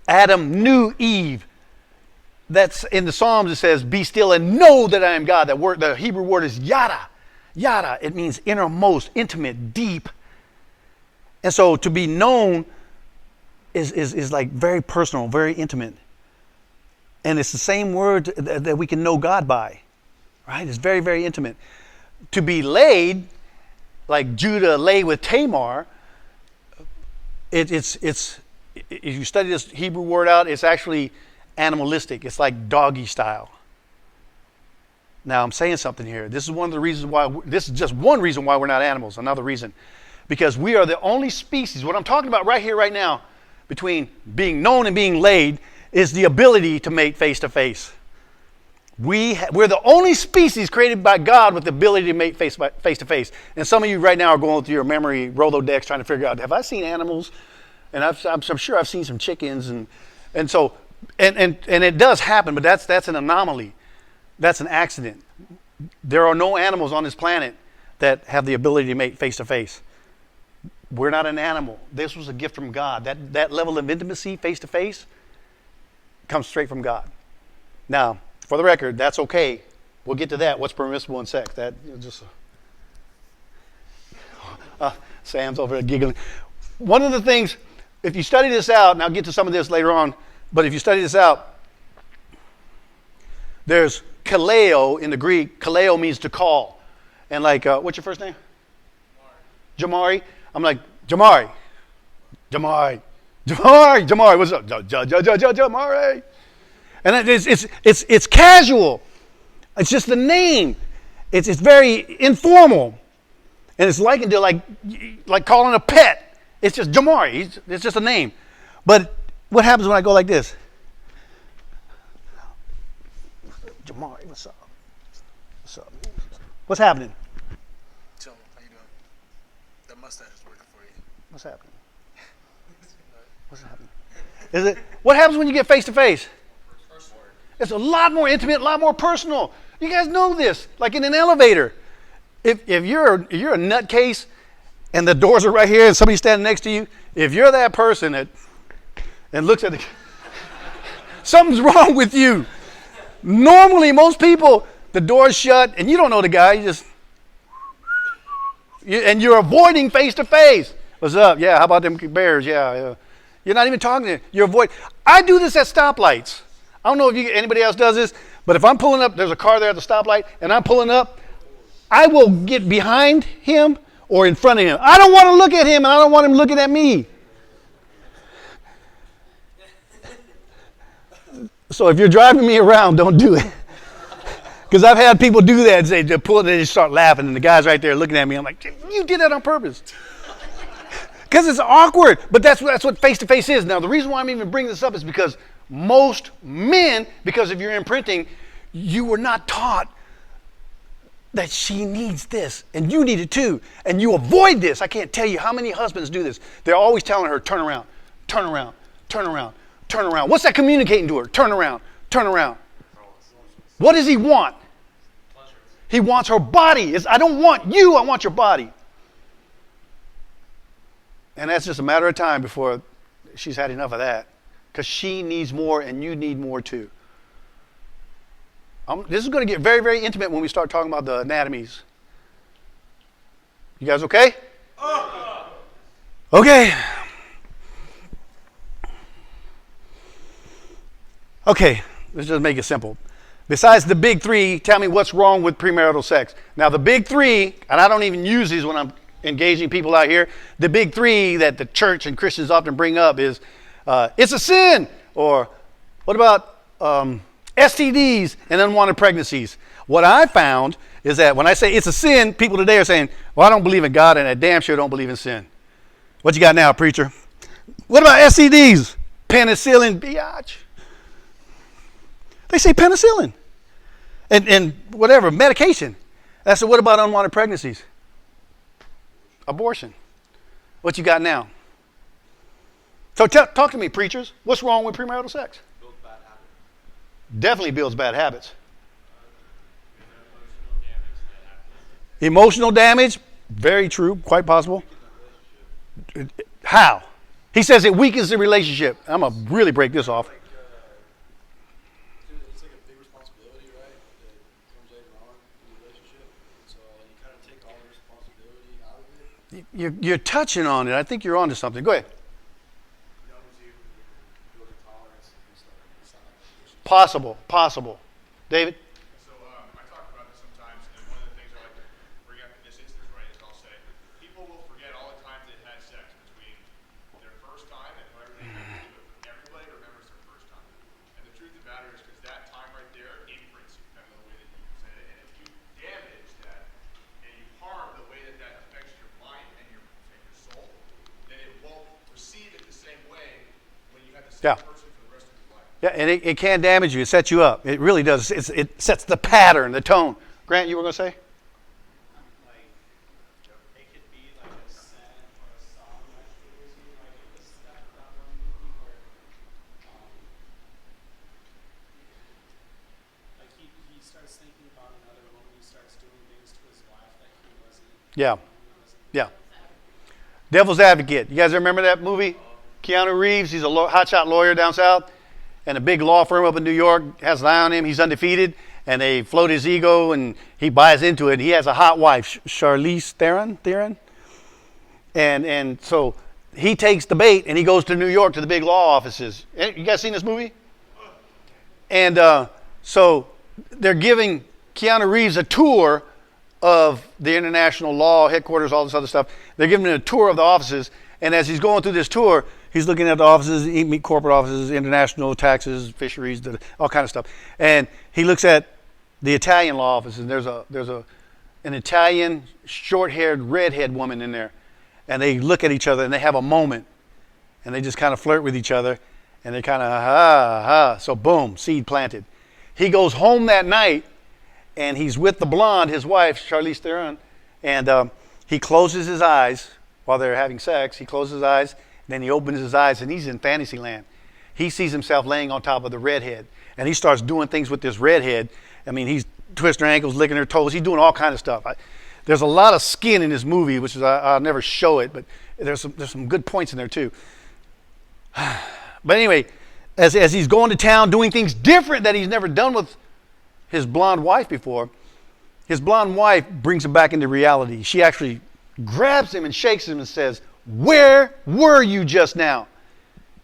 Adam knew Eve. That's in the Psalms. It says, "Be still and know that I am God." That word, the Hebrew word is yada. Yada. It means innermost, intimate, deep. And so to be known is like very personal, very intimate. And it's the same word that we can know God by. Right? It's very, very intimate. To be laid, like Judah lay with Tamar, it's if you study this Hebrew word out, it's actually animalistic. It's like doggy style. Now I'm saying something here. This is one of the reasons why. This is just one reason why we're not animals. Another reason, because we are the only species. What I'm talking about right here, right now, between being known and being laid, is the ability to mate face to face. We're the only species created by God with the ability to mate face to face. And some of you right now are going through your memory Rolodex trying to figure out, have I seen animals? And I'm sure I've seen some chickens, and so it does happen, but that's an anomaly. That's an accident. There are no animals on this planet that have the ability to mate face to face. We're not an animal. This was a gift from God. That level of intimacy face to face comes straight from God. Now, for the record, that's okay. We'll get to that. What's permissible in sex? That just Sam's over there giggling. One of the things, if you study this out, and I'll get to some of this later on, but if you study this out, there's kaleo in the Greek. Kaleo means to call. And like, what's your first name? Jamari. I'm like, Jamari. What's up? Jamari. And it's casual. It's just the name. It's very informal. And it's likened to like calling a pet. It's just Jamari. It's just a name. But what happens when I go like this? Jamari, what's up? What's up? What's happening? Chill. How you doing? That mustache is working for you. What's happening? What's happening? Is it? What happens when you get face to face? It's a lot more intimate, a lot more personal. You guys know this. Like in an elevator, if you're a nutcase and the doors are right here and somebody's standing next to you, if you're that person that and looks at the something's wrong with you. Normally, most people, the door's shut and you don't know the guy. And you're avoiding face to face. What's up? Yeah. How about them bears? Yeah. You're not even talking to them. You avoid. I do this at stoplights. I don't know if anybody else does this, but if I'm pulling up, there's a car there at the stoplight, and I'm pulling up, I will get behind him or in front of him. I don't want to look at him, and I don't want him looking at me. So if you're driving me around, don't do it. Because I've had people do that and say, they pull it, they just start laughing, and the guy's right there looking at me. I'm like, you did that on purpose. Because it's awkward, but that's what face-to-face is. Now, the reason why I'm even bringing this up is because most men, because of your imprinting, you were not taught that she needs this, and you need it too, and you avoid this. I can't tell you how many husbands do this. They're always telling her, turn around, turn around, turn around, turn around. What's that communicating to her? Turn around, turn around. What does he want? He wants her body. I don't want you, I want your body. And that's just a matter of time before she's had enough of that. Because she needs more and you need more too. This is going to get very, very intimate when we start talking about the anatomies. You guys okay? Okay. Okay, let's just make it simple. Besides the big three, tell me what's wrong with premarital sex. Now the big three, and I don't even use these when I'm engaging people out here, the big three that the church and Christians often bring up is it's a sin, or what about STDs and unwanted pregnancies? What I found is that when I say it's a sin, people today are saying, well, I don't believe in God and I damn sure don't believe in sin. What you got now, preacher? What about STDs? Penicillin, biatch. They say penicillin and whatever, medication. I said, what about unwanted pregnancies? Abortion. What you got now? So talk to me, preachers. What's wrong with premarital sex? Build bad habits. Definitely builds bad habits. Emotional damage, very true, quite possible. How? He says it weakens the relationship. I'm going to really break this off. It's like a big responsibility, right? That comes later on in the relationship. So you kind of take all the responsibility out of it. You're touching on it. I think you're onto something. Go ahead. Numbs you, build a tolerance and stuff. It's not like Possible. David? So I talk about this sometimes, and one of the things I like to bring up in this instance, right, is I'll say people will forget all the times they had sex between their first time and whatever they do it. Everybody remembers their first time. And the truth of the matter is because that time right there imprints you, kind of the way that you say it. And if you damage that and you harm the way that that affects your mind and your soul, then it won't receive it the same way when you have the same person for the rest of your life. Yeah, and it can damage you. It sets you up. It really does. It sets the pattern, the tone. Grant, you were going to say? Like, it could be like a set or a song that triggers you. Like, it was that one movie where, like he starts thinking about another woman. He starts doing things to his wife that he wasn't Yeah. Yeah. Devil's Advocate. You guys remember that movie? Keanu Reeves, he's a hotshot lawyer down south, and a big law firm up in New York has an eye on him. He's undefeated, and they float his ego, and he buys into it. He has a hot wife, Charlize Theron. And so he takes the bait, and he goes to New York to the big law offices. You guys seen this movie? And so they're giving Keanu Reeves a tour of the international law headquarters, all this other stuff. They're giving him a tour of the offices, and as he's going through this tour, he's looking at the offices, corporate offices, international taxes, fisheries, all kind of stuff. And he looks at the Italian law offices, and there's an Italian short-haired redhead woman in there, and they look at each other and they have a moment, and they just kind of flirt with each other, and they kind of ha. So boom, seed planted. He goes home that night, and he's with the blonde, his wife, Charlize Theron, and he closes his eyes while they're having sex. He closes his eyes, then he opens his eyes, and he's in fantasy land. He sees himself laying on top of the redhead, and he starts doing things with this redhead. I mean, he's twisting her ankles, licking her toes. He's doing all kinds of stuff. There's a lot of skin in this movie, which is I'll never show it, but there's some good points in there too. But anyway, as he's going to town doing things different that he's never done with his blonde wife before, his blonde wife brings him back into reality. She actually grabs him and shakes him and says, "Where were you just now?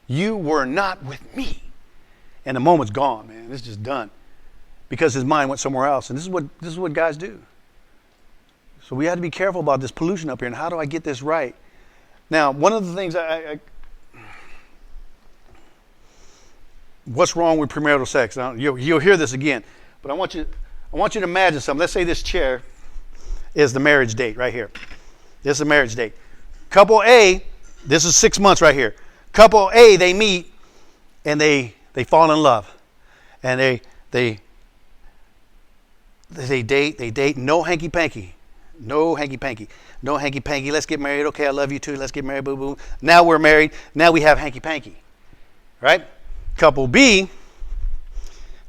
You were not with me." And the moment's gone, man. It's just done. Because his mind went somewhere else. And this is what guys do. So we have to be careful about this pollution up here, and how do I get this right? Now, one of the things what's wrong with premarital sex? Now, you'll hear this again, but I want you to imagine something. Let's say this chair is the marriage date right here. This is the marriage date. Couple A, this is 6 months right here. Couple A, they meet and they fall in love, and they date. No hanky panky. Let's get married. Okay, I love you too. Let's get married. Boo boo. Now we're married. Now we have hanky panky, right? Couple B,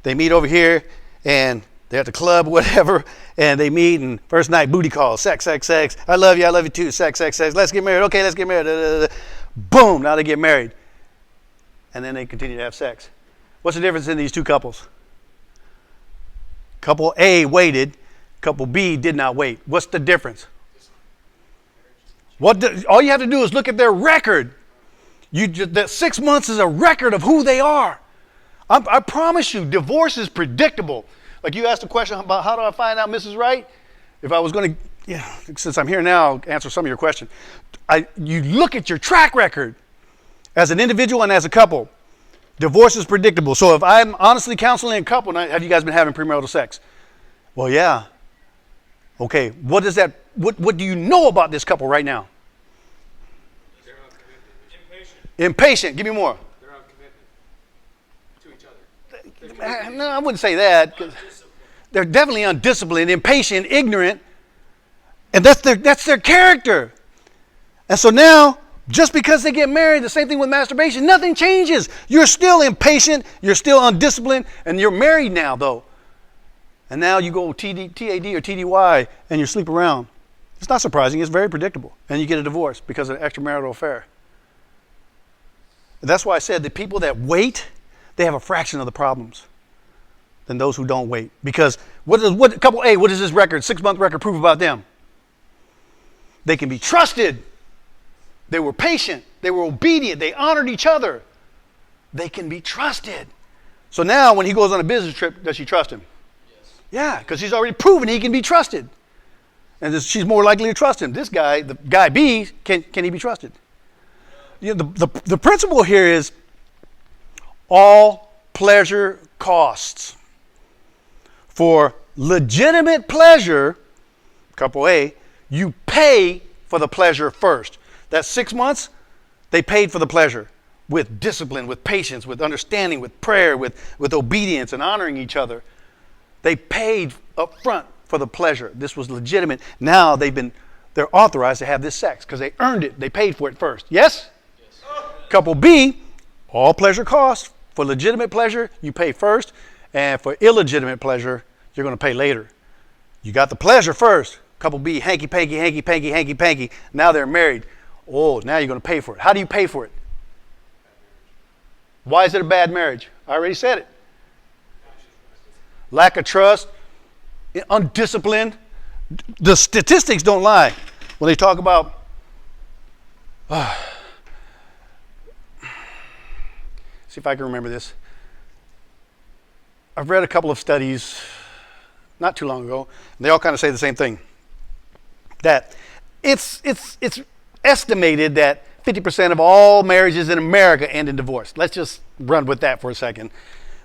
they meet over here, and they're at the club, whatever, and they meet, and first night, booty call, sex. I love you too, sex. Let's get married. Okay, let's get married. Boom, now they get married. And then they continue to have sex. What's the difference in these two couples? Couple A waited, couple B did not wait. What's the difference? All you have to do is look at their record. That 6 months is a record of who they are. I promise you, divorce is predictable. Like you asked a question about how do I find out Mrs. Right? If I was going to, since I'm here now, I'll answer some of your question. You look at your track record as an individual and as a couple. Divorce is predictable. So if I'm honestly counseling a couple, have you guys been having premarital sex? Well, yeah. Okay, what do you know about this couple right now? They're impatient. Impatient. Give me more. They're on commitment to each other. No, I wouldn't say that. They're definitely undisciplined, impatient, ignorant, and that's their character. And so now, just because they get married, the same thing with masturbation, nothing changes. You're still impatient, you're still undisciplined, and you're married now, though. And now you go TAD or TDY, and you sleep around. It's not surprising. It's very predictable. And you get a divorce because of an extramarital affair. And that's why I said the people that wait, they have a fraction of the problems than those who don't wait. Because couple A, what does this record, 6 month record, prove about them? They can be trusted. They were patient. They were obedient. They honored each other. They can be trusted. So now when he goes on a business trip, does she trust him? Yes. Yeah, because she's already proven he can be trusted. And she's more likely to trust him. This guy, the guy B, can he be trusted? You know, the principle here is all pleasure costs. For legitimate pleasure, couple A, you pay for the pleasure first. That 6 months, they paid for the pleasure with discipline, with patience, with understanding, with prayer, with obedience and honoring each other. They paid up front for the pleasure. This was legitimate. Now they're authorized to have this sex because they earned it. They paid for it first. Yes? Yes. Couple B, all pleasure costs. For legitimate pleasure, you pay first. And for illegitimate pleasure, you're going to pay later. You got the pleasure first. Couple B, hanky-panky, hanky-panky, hanky-panky. Now they're married. Oh, now you're going to pay for it. How do you pay for it? Why is it a bad marriage? I already said it. Lack of trust, undisciplined. The statistics don't lie when they talk about see if I can remember this. I've read a couple of studies not too long ago, and they all kind of say the same thing. That it's estimated that 50% of all marriages in America end in divorce. Let's just run with that for a second.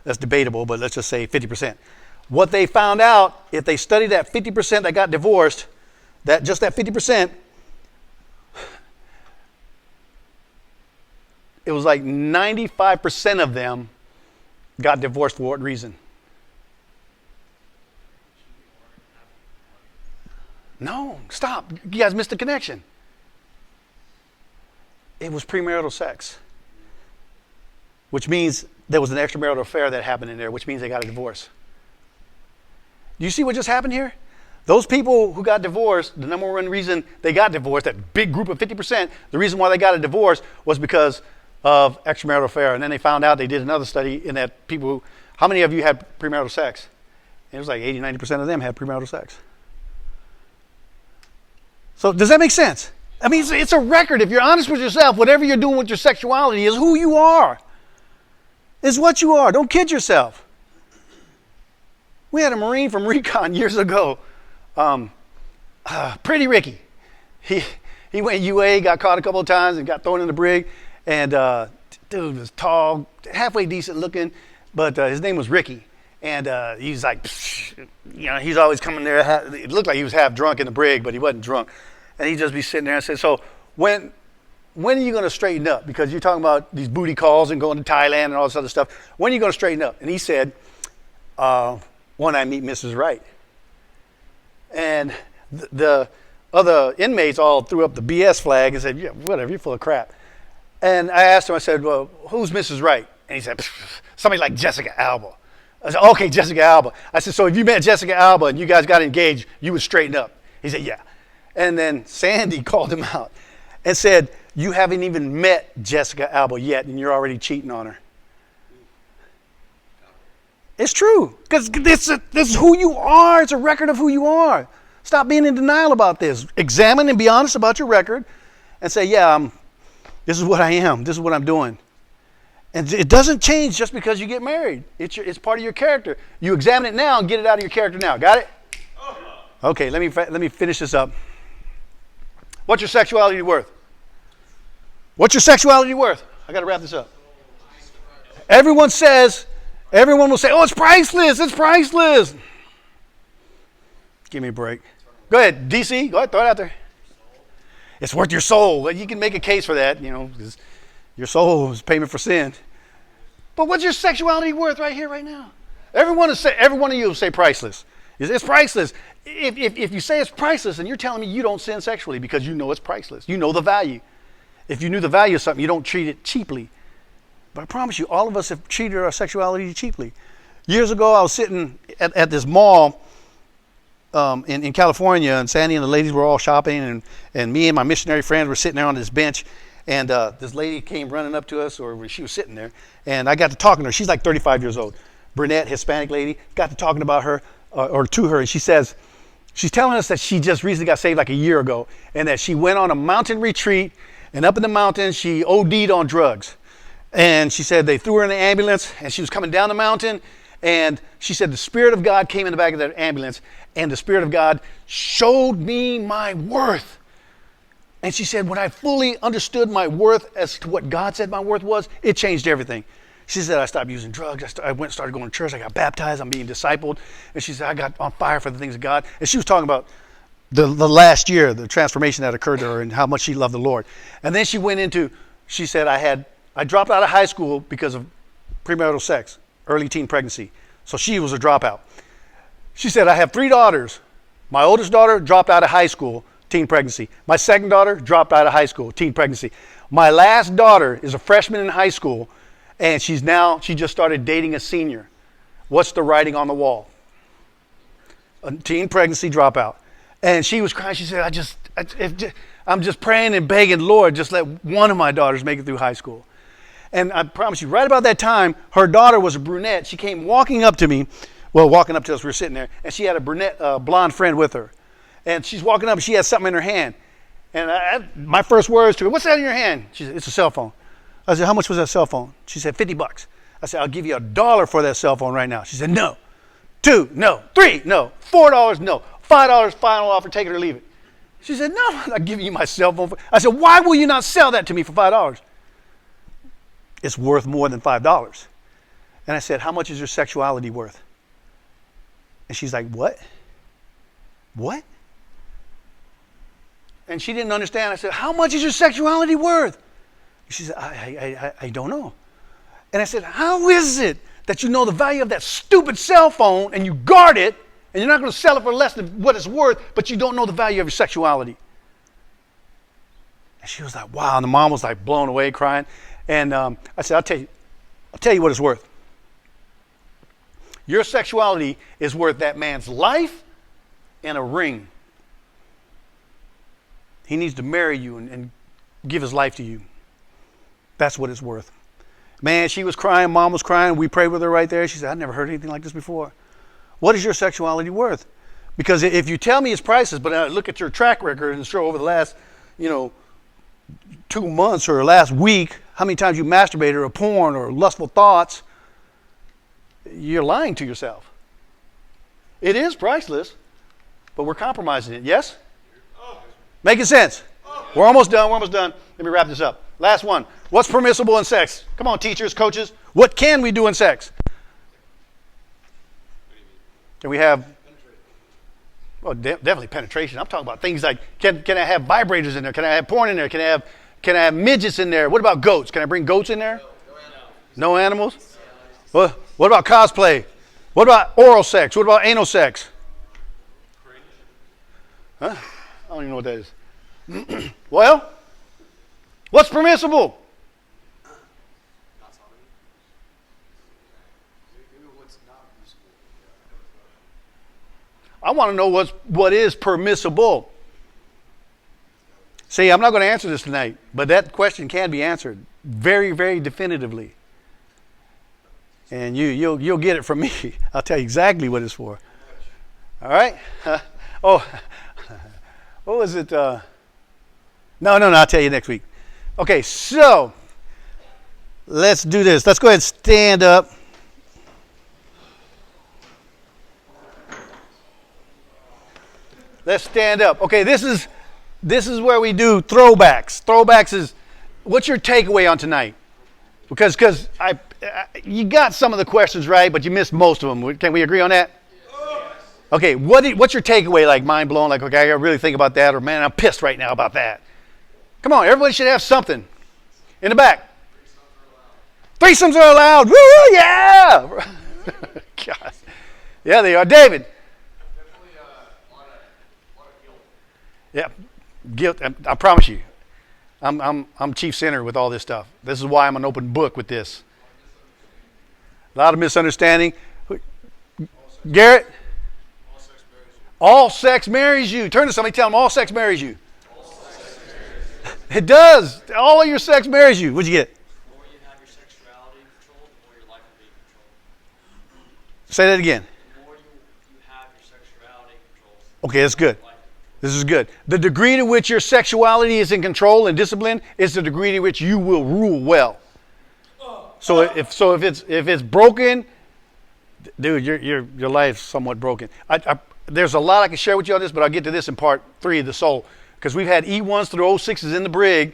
That's debatable, but let's just say 50%. What they found out, if they studied that 50% that got divorced, that 50%, it was like 95% of them got divorced for what reason? No, stop. You guys missed the connection. It was premarital sex, which means there was an extramarital affair that happened in there, which means they got a divorce. Do you see what just happened here? Those people who got divorced, the number one reason they got divorced, that big group of 50%, the reason why they got a divorce was because of extramarital affair. And then they found out, they did another study in that people who, how many of you had premarital sex? And it was like 80, 90% of them had premarital sex. So does that make sense? I mean, it's a record. If you're honest with yourself, whatever you're doing with your sexuality is who you are. Is what you are. Don't kid yourself. We had a Marine from Recon years ago, Pretty Ricky. He went UA, got caught a couple of times and got thrown in the brig. And dude was tall, halfway decent looking, but his name was Ricky. And he's like, he's always coming there. It looked like he was half drunk in the brig, but he wasn't drunk. And he'd just be sitting there and say, so when are you going to straighten up? Because you're talking about these booty calls and going to Thailand and all this other stuff. When are you going to straighten up? And he said, when I meet Mrs. Right. And the other inmates all threw up the BS flag and said, yeah, whatever, you're full of crap. And I asked him, I said, well, who's Mrs. Right? And he said, somebody like Jessica Alba. I said, okay, Jessica Alba. I said, so if you met Jessica Alba and you guys got engaged, you would straighten up. He said, yeah. And then Sandy called him out and said, you haven't even met Jessica Alba yet and you're already cheating on her. It's true, because this is who you are. It's a record of who you are. Stop being in denial about this. Examine and be honest about your record and say, yeah, this is what I am. This is what I'm doing. And it doesn't change just because you get married. It's part of your character. You examine it now and get it out of your character now. Got it? Okay, let me finish this up. What's your sexuality worth? What's your sexuality worth? I got to wrap this up. Everyone will say, oh, it's priceless. It's priceless. Give me a break. Go ahead, DC. Go ahead, throw it out there. It's worth your soul. You can make a case for that, because your soul is payment for sin. But what's your sexuality worth right here, right now? Every one of you will say priceless. It's priceless. If you say it's priceless, and you're telling me you don't sin sexually because you know it's priceless. You know the value. If you knew the value of something, you don't treat it cheaply. But I promise you, all of us have treated our sexuality cheaply. Years ago, I was sitting at this mall in California, and Sandy and the ladies were all shopping, and me and my missionary friends were sitting there on this bench, and this lady came running up to us, or she was sitting there, and I got to talking to her. She's like 35 years old. Brunette, Hispanic lady. Got to talking about her, or to her, and she says, she's telling us that she just recently got saved like a year ago, and that she went on a mountain retreat, and up in the mountains, she OD'd on drugs. And she said they threw her in the ambulance, and she was coming down the mountain, and she said the Spirit of God came in the back of that ambulance, and the Spirit of God showed me my worth. And she said, when I fully understood my worth as to what God said my worth was, it changed everything. She said, I stopped using drugs. I went and started going to church. I got baptized. I'm being discipled. And she said, I got on fire for the things of God. And she was talking about the last year, the transformation that occurred to her and how much she loved the Lord. And then she went into, she said, I dropped out of high school because of premarital sex, early teen pregnancy. So she was a dropout. She said, I have 3 daughters. My oldest daughter dropped out of high school, teen pregnancy. My second daughter dropped out of high school, teen pregnancy. My last daughter is a freshman in high school, and she just started dating a senior. What's the writing on the wall? A teen pregnancy dropout. And she was crying. She said, I'm just praying and begging, Lord, just let one of my daughters make it through high school. And I promise you, right about that time, her daughter was a brunette. She came walking up to me, walking up to us, we were sitting there, and she had a brunette, blonde friend with her. And she's walking up, and she has something in her hand. And my first words to her, what's that in your hand? She said, it's a cell phone. I said, how much was that cell phone? She said, $50. I said, I'll give you $1 for that cell phone right now. She said, no. $2, no. $3, no. $4, no. $5, final offer, take it or leave it. She said, no, I'm not giving you my cell phone. I said, why will you not sell that to me for $5? It's worth more than $5. And I said, how much is your sexuality worth? And she's like, what? What? And she didn't understand. I said, how much is your sexuality worth? She said, I don't know. And I said, how is it that you know the value of that stupid cell phone and you guard it and you're not going to sell it for less than what it's worth, but you don't know the value of your sexuality? And she was like, wow. And the mom was like blown away, crying. And I said, I'll tell you what it's worth. Your sexuality is worth that man's life and a ring. He needs to marry you and give his life to you. That's what it's worth. Man, she was crying. Mom was crying. We prayed with her right there. She said, I've never heard anything like this before. What is your sexuality worth? Because if you tell me it's priceless, but I look at your track record and show over the last, 2 months or last week, how many times you masturbated or porn or lustful thoughts, you're lying to yourself. It is priceless, but we're compromising it. Yes? Making sense? We're almost done. Let me wrap this up. Last one. What's permissible in sex? Come on, teachers, coaches. What can we do in sex? Can we have... Well, definitely penetration. I'm talking about things like, can I have vibrators in there? Can I have porn in there? Can I have midgets in there? What about goats? Can I bring goats in there? No animals? What about cosplay? What about oral sex? What about anal sex? Huh? I don't even know what that is. Well, what's permissible? I want to know what is permissible. See, I'm not going to answer this tonight, but that question can be answered very, very definitively. And you'll get it from me. I'll tell you exactly what it's for. All right? What was it? No, I'll tell you next week. Okay, so let's do this. Let's go ahead and stand up. Let's stand up. Okay, this is where we do throwbacks. Throwbacks is, what's your takeaway on tonight? Because you got some of the questions right, but you missed most of them. Can we agree on that? Okay, what's your takeaway? Like mind blown? Like, okay, I gotta really think about that, or man, I'm pissed right now about that. Come on, everybody should have something. In the back. Threesomes are allowed. Woo, yeah! God. Yeah, they are. David. Yeah, guilt. I promise you, I'm chief sinner with all this stuff. This is why I'm an open book with this. A lot of misunderstanding. Garrett, all sex marries you. Turn to somebody, tell them all sex marries you. It does. All of your sex marries you. What'd you get? The more you have your sexuality controlled, the more your life will be controlled. Say that again. The more you have your sexuality controlled. Okay, that's good. This is good. The degree to which your sexuality is in control and discipline is the degree to which you will rule well. So if it's broken, dude, your life's somewhat broken. There's a lot I can share with you on this, but I'll get to this in part 3 of the soul, because we've had E1s through 06s in the brig,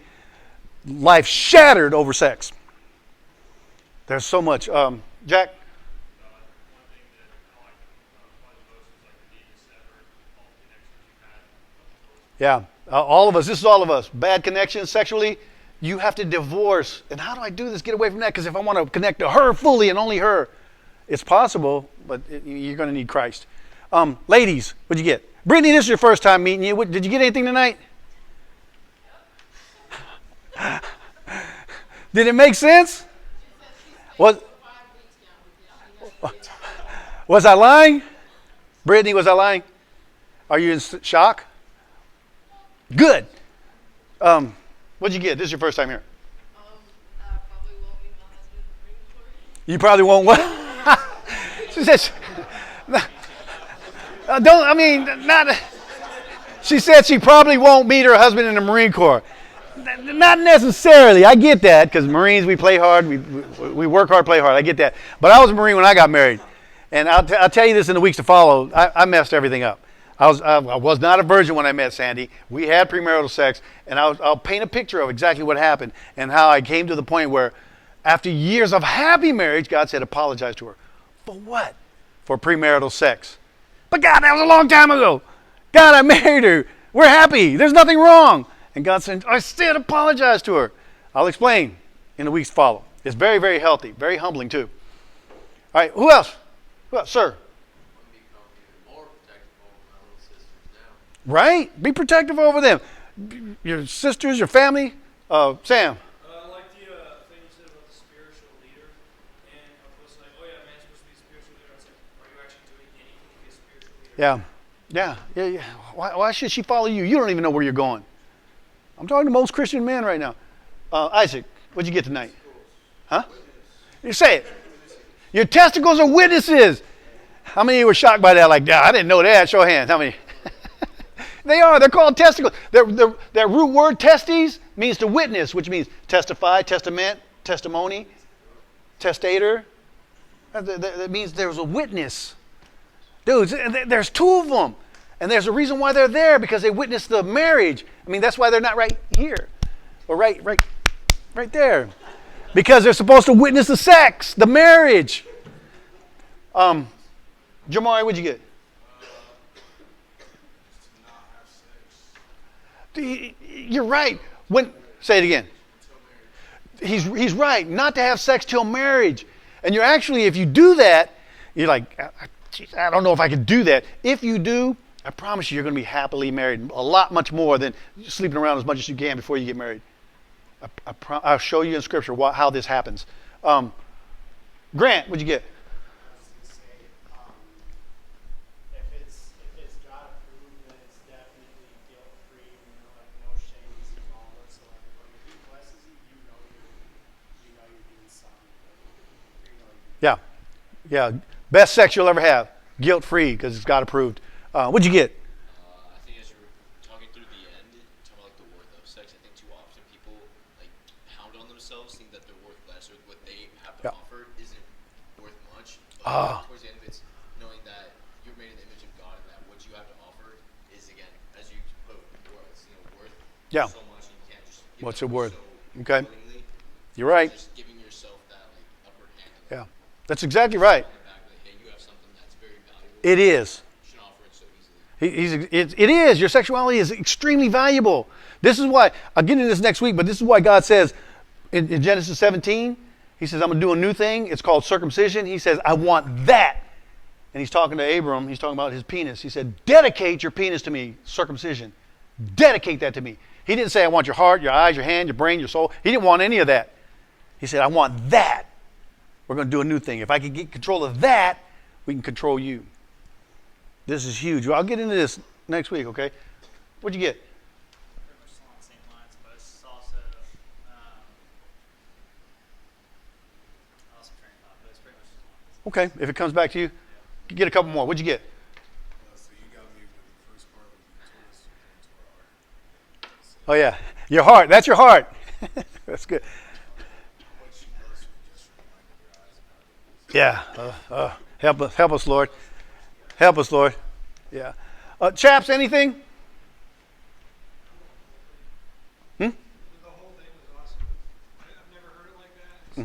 life shattered over sex. There's so much. Jack. Yeah, all of us. This is all of us. Bad connections sexually. You have to divorce. And how do I do this? Get away from that. Because if I want to connect to her fully and only her, it's possible, but you're going to need Christ. Ladies, what'd you get? Brittany, this is your first time meeting you. Did you get anything tonight? Did it make sense? Was I lying? Brittany, was I lying? Are you in shock? Good. What'd you get? This is your first time here. I probably won't meet my husband in the Marine Corps. You probably won't what? She says, she said she probably won't meet her husband in the Marine Corps. Not necessarily. I get that because Marines, we play hard. We work hard, play hard. I get that. But I was a Marine when I got married. And I'll tell you this in the weeks to follow. I messed everything up. I was not a virgin when I met Sandy. We had premarital sex. And I'll paint a picture of exactly what happened and how I came to the point where after years of happy marriage, God said, apologize to her. For what? For premarital sex. But God, that was a long time ago. God, I married her. We're happy. There's nothing wrong. And God said, I still apologize to her. I'll explain in the weeks to follow. It's very, very healthy. Very humbling, too. All right, who else? Who else? Sir. I'm becoming even more protective over my little sisters now. Right? Be protective over them. Your sisters, your family. Sam. I like the thing you said about the spiritual leader, and I was like, oh yeah, man's supposed to be a spiritual leader. I was like, are you actually doing anything to be a spiritual leader? Yeah. Why should she follow you? You don't even know where you're going. I'm talking to most Christian men right now. Isaac, what'd you get tonight? Huh? You say it. Your testicles are witnesses. How many of you were shocked by that? Like, I didn't know that. Show of hands. How many? They are. They're called testicles. That root word testes means to witness, which means testify, testament, testimony, testator. That means there's a witness. Dudes, there's two of them. And there's a reason why they're there, because they witnessed the marriage. I mean, that's why they're not right here. Or right there. Because they're supposed to witness the sex, the marriage. Jamari, what'd you get? You're right. Say it again. He's right. Not to have sex till marriage. And you're actually, if you do that, you're like, I don't know if I could do that. If you do, I promise you, you're going to be happily married. A lot, much more than sleeping around as much as you can before you get married. I'll show you in Scripture how this happens. Grant, what'd you get? I was going to say, if it's God approved, then it's definitely guilt free, like no shames involved whatsoever. But if He blesses you, you know you're doing something. Yeah. Best sex you'll ever have. Guilt free because it's God approved. What'd you get? I think as you're talking through the end, talking about like the worth of sex, I think too often people like pound on themselves, think that they're worth less, or what they have to offer isn't worth much. But towards the end of it's knowing that you're made in the image of God, and that what you have to offer is, again, as you put before, it's worth so much, and you can't just give What's it it worth? so Okay. willingly. You're right. Just giving yourself that upper hand. Yeah. That's exactly right. Hey, you have something that's very valuable. It is. You shouldn't offer it so easily. It is. Your sexuality is extremely valuable. This is why, I'll get into this next week, but this is why God says in Genesis 17, He says, I'm going to do a new thing. It's called circumcision. He says, I want that. And He's talking to Abram. He's talking about his penis. He said, dedicate your penis to me, circumcision. Dedicate that to me. He didn't say, I want your heart, your eyes, your hand, your brain, your soul. He didn't want any of that. He said, I want that. We're going to do a new thing. If I can get control of that, we can control you. This is huge. I'll get into this next week, okay? What'd you get? Pretty much along the same lines, but it's also, I lost my train of thought, but it's pretty much just along the same. Okay, if it comes back to you, get a couple more. What'd you get? So you got me with the first part of the tourist into our heart. So Oh, yeah. Your heart. That's your heart. That's good. what she does, you just reminded your eyes about it. Yeah. Help us, Lord. Help us, Lord. Yeah. Chaps, anything? The whole thing was awesome. I've never heard it like that. So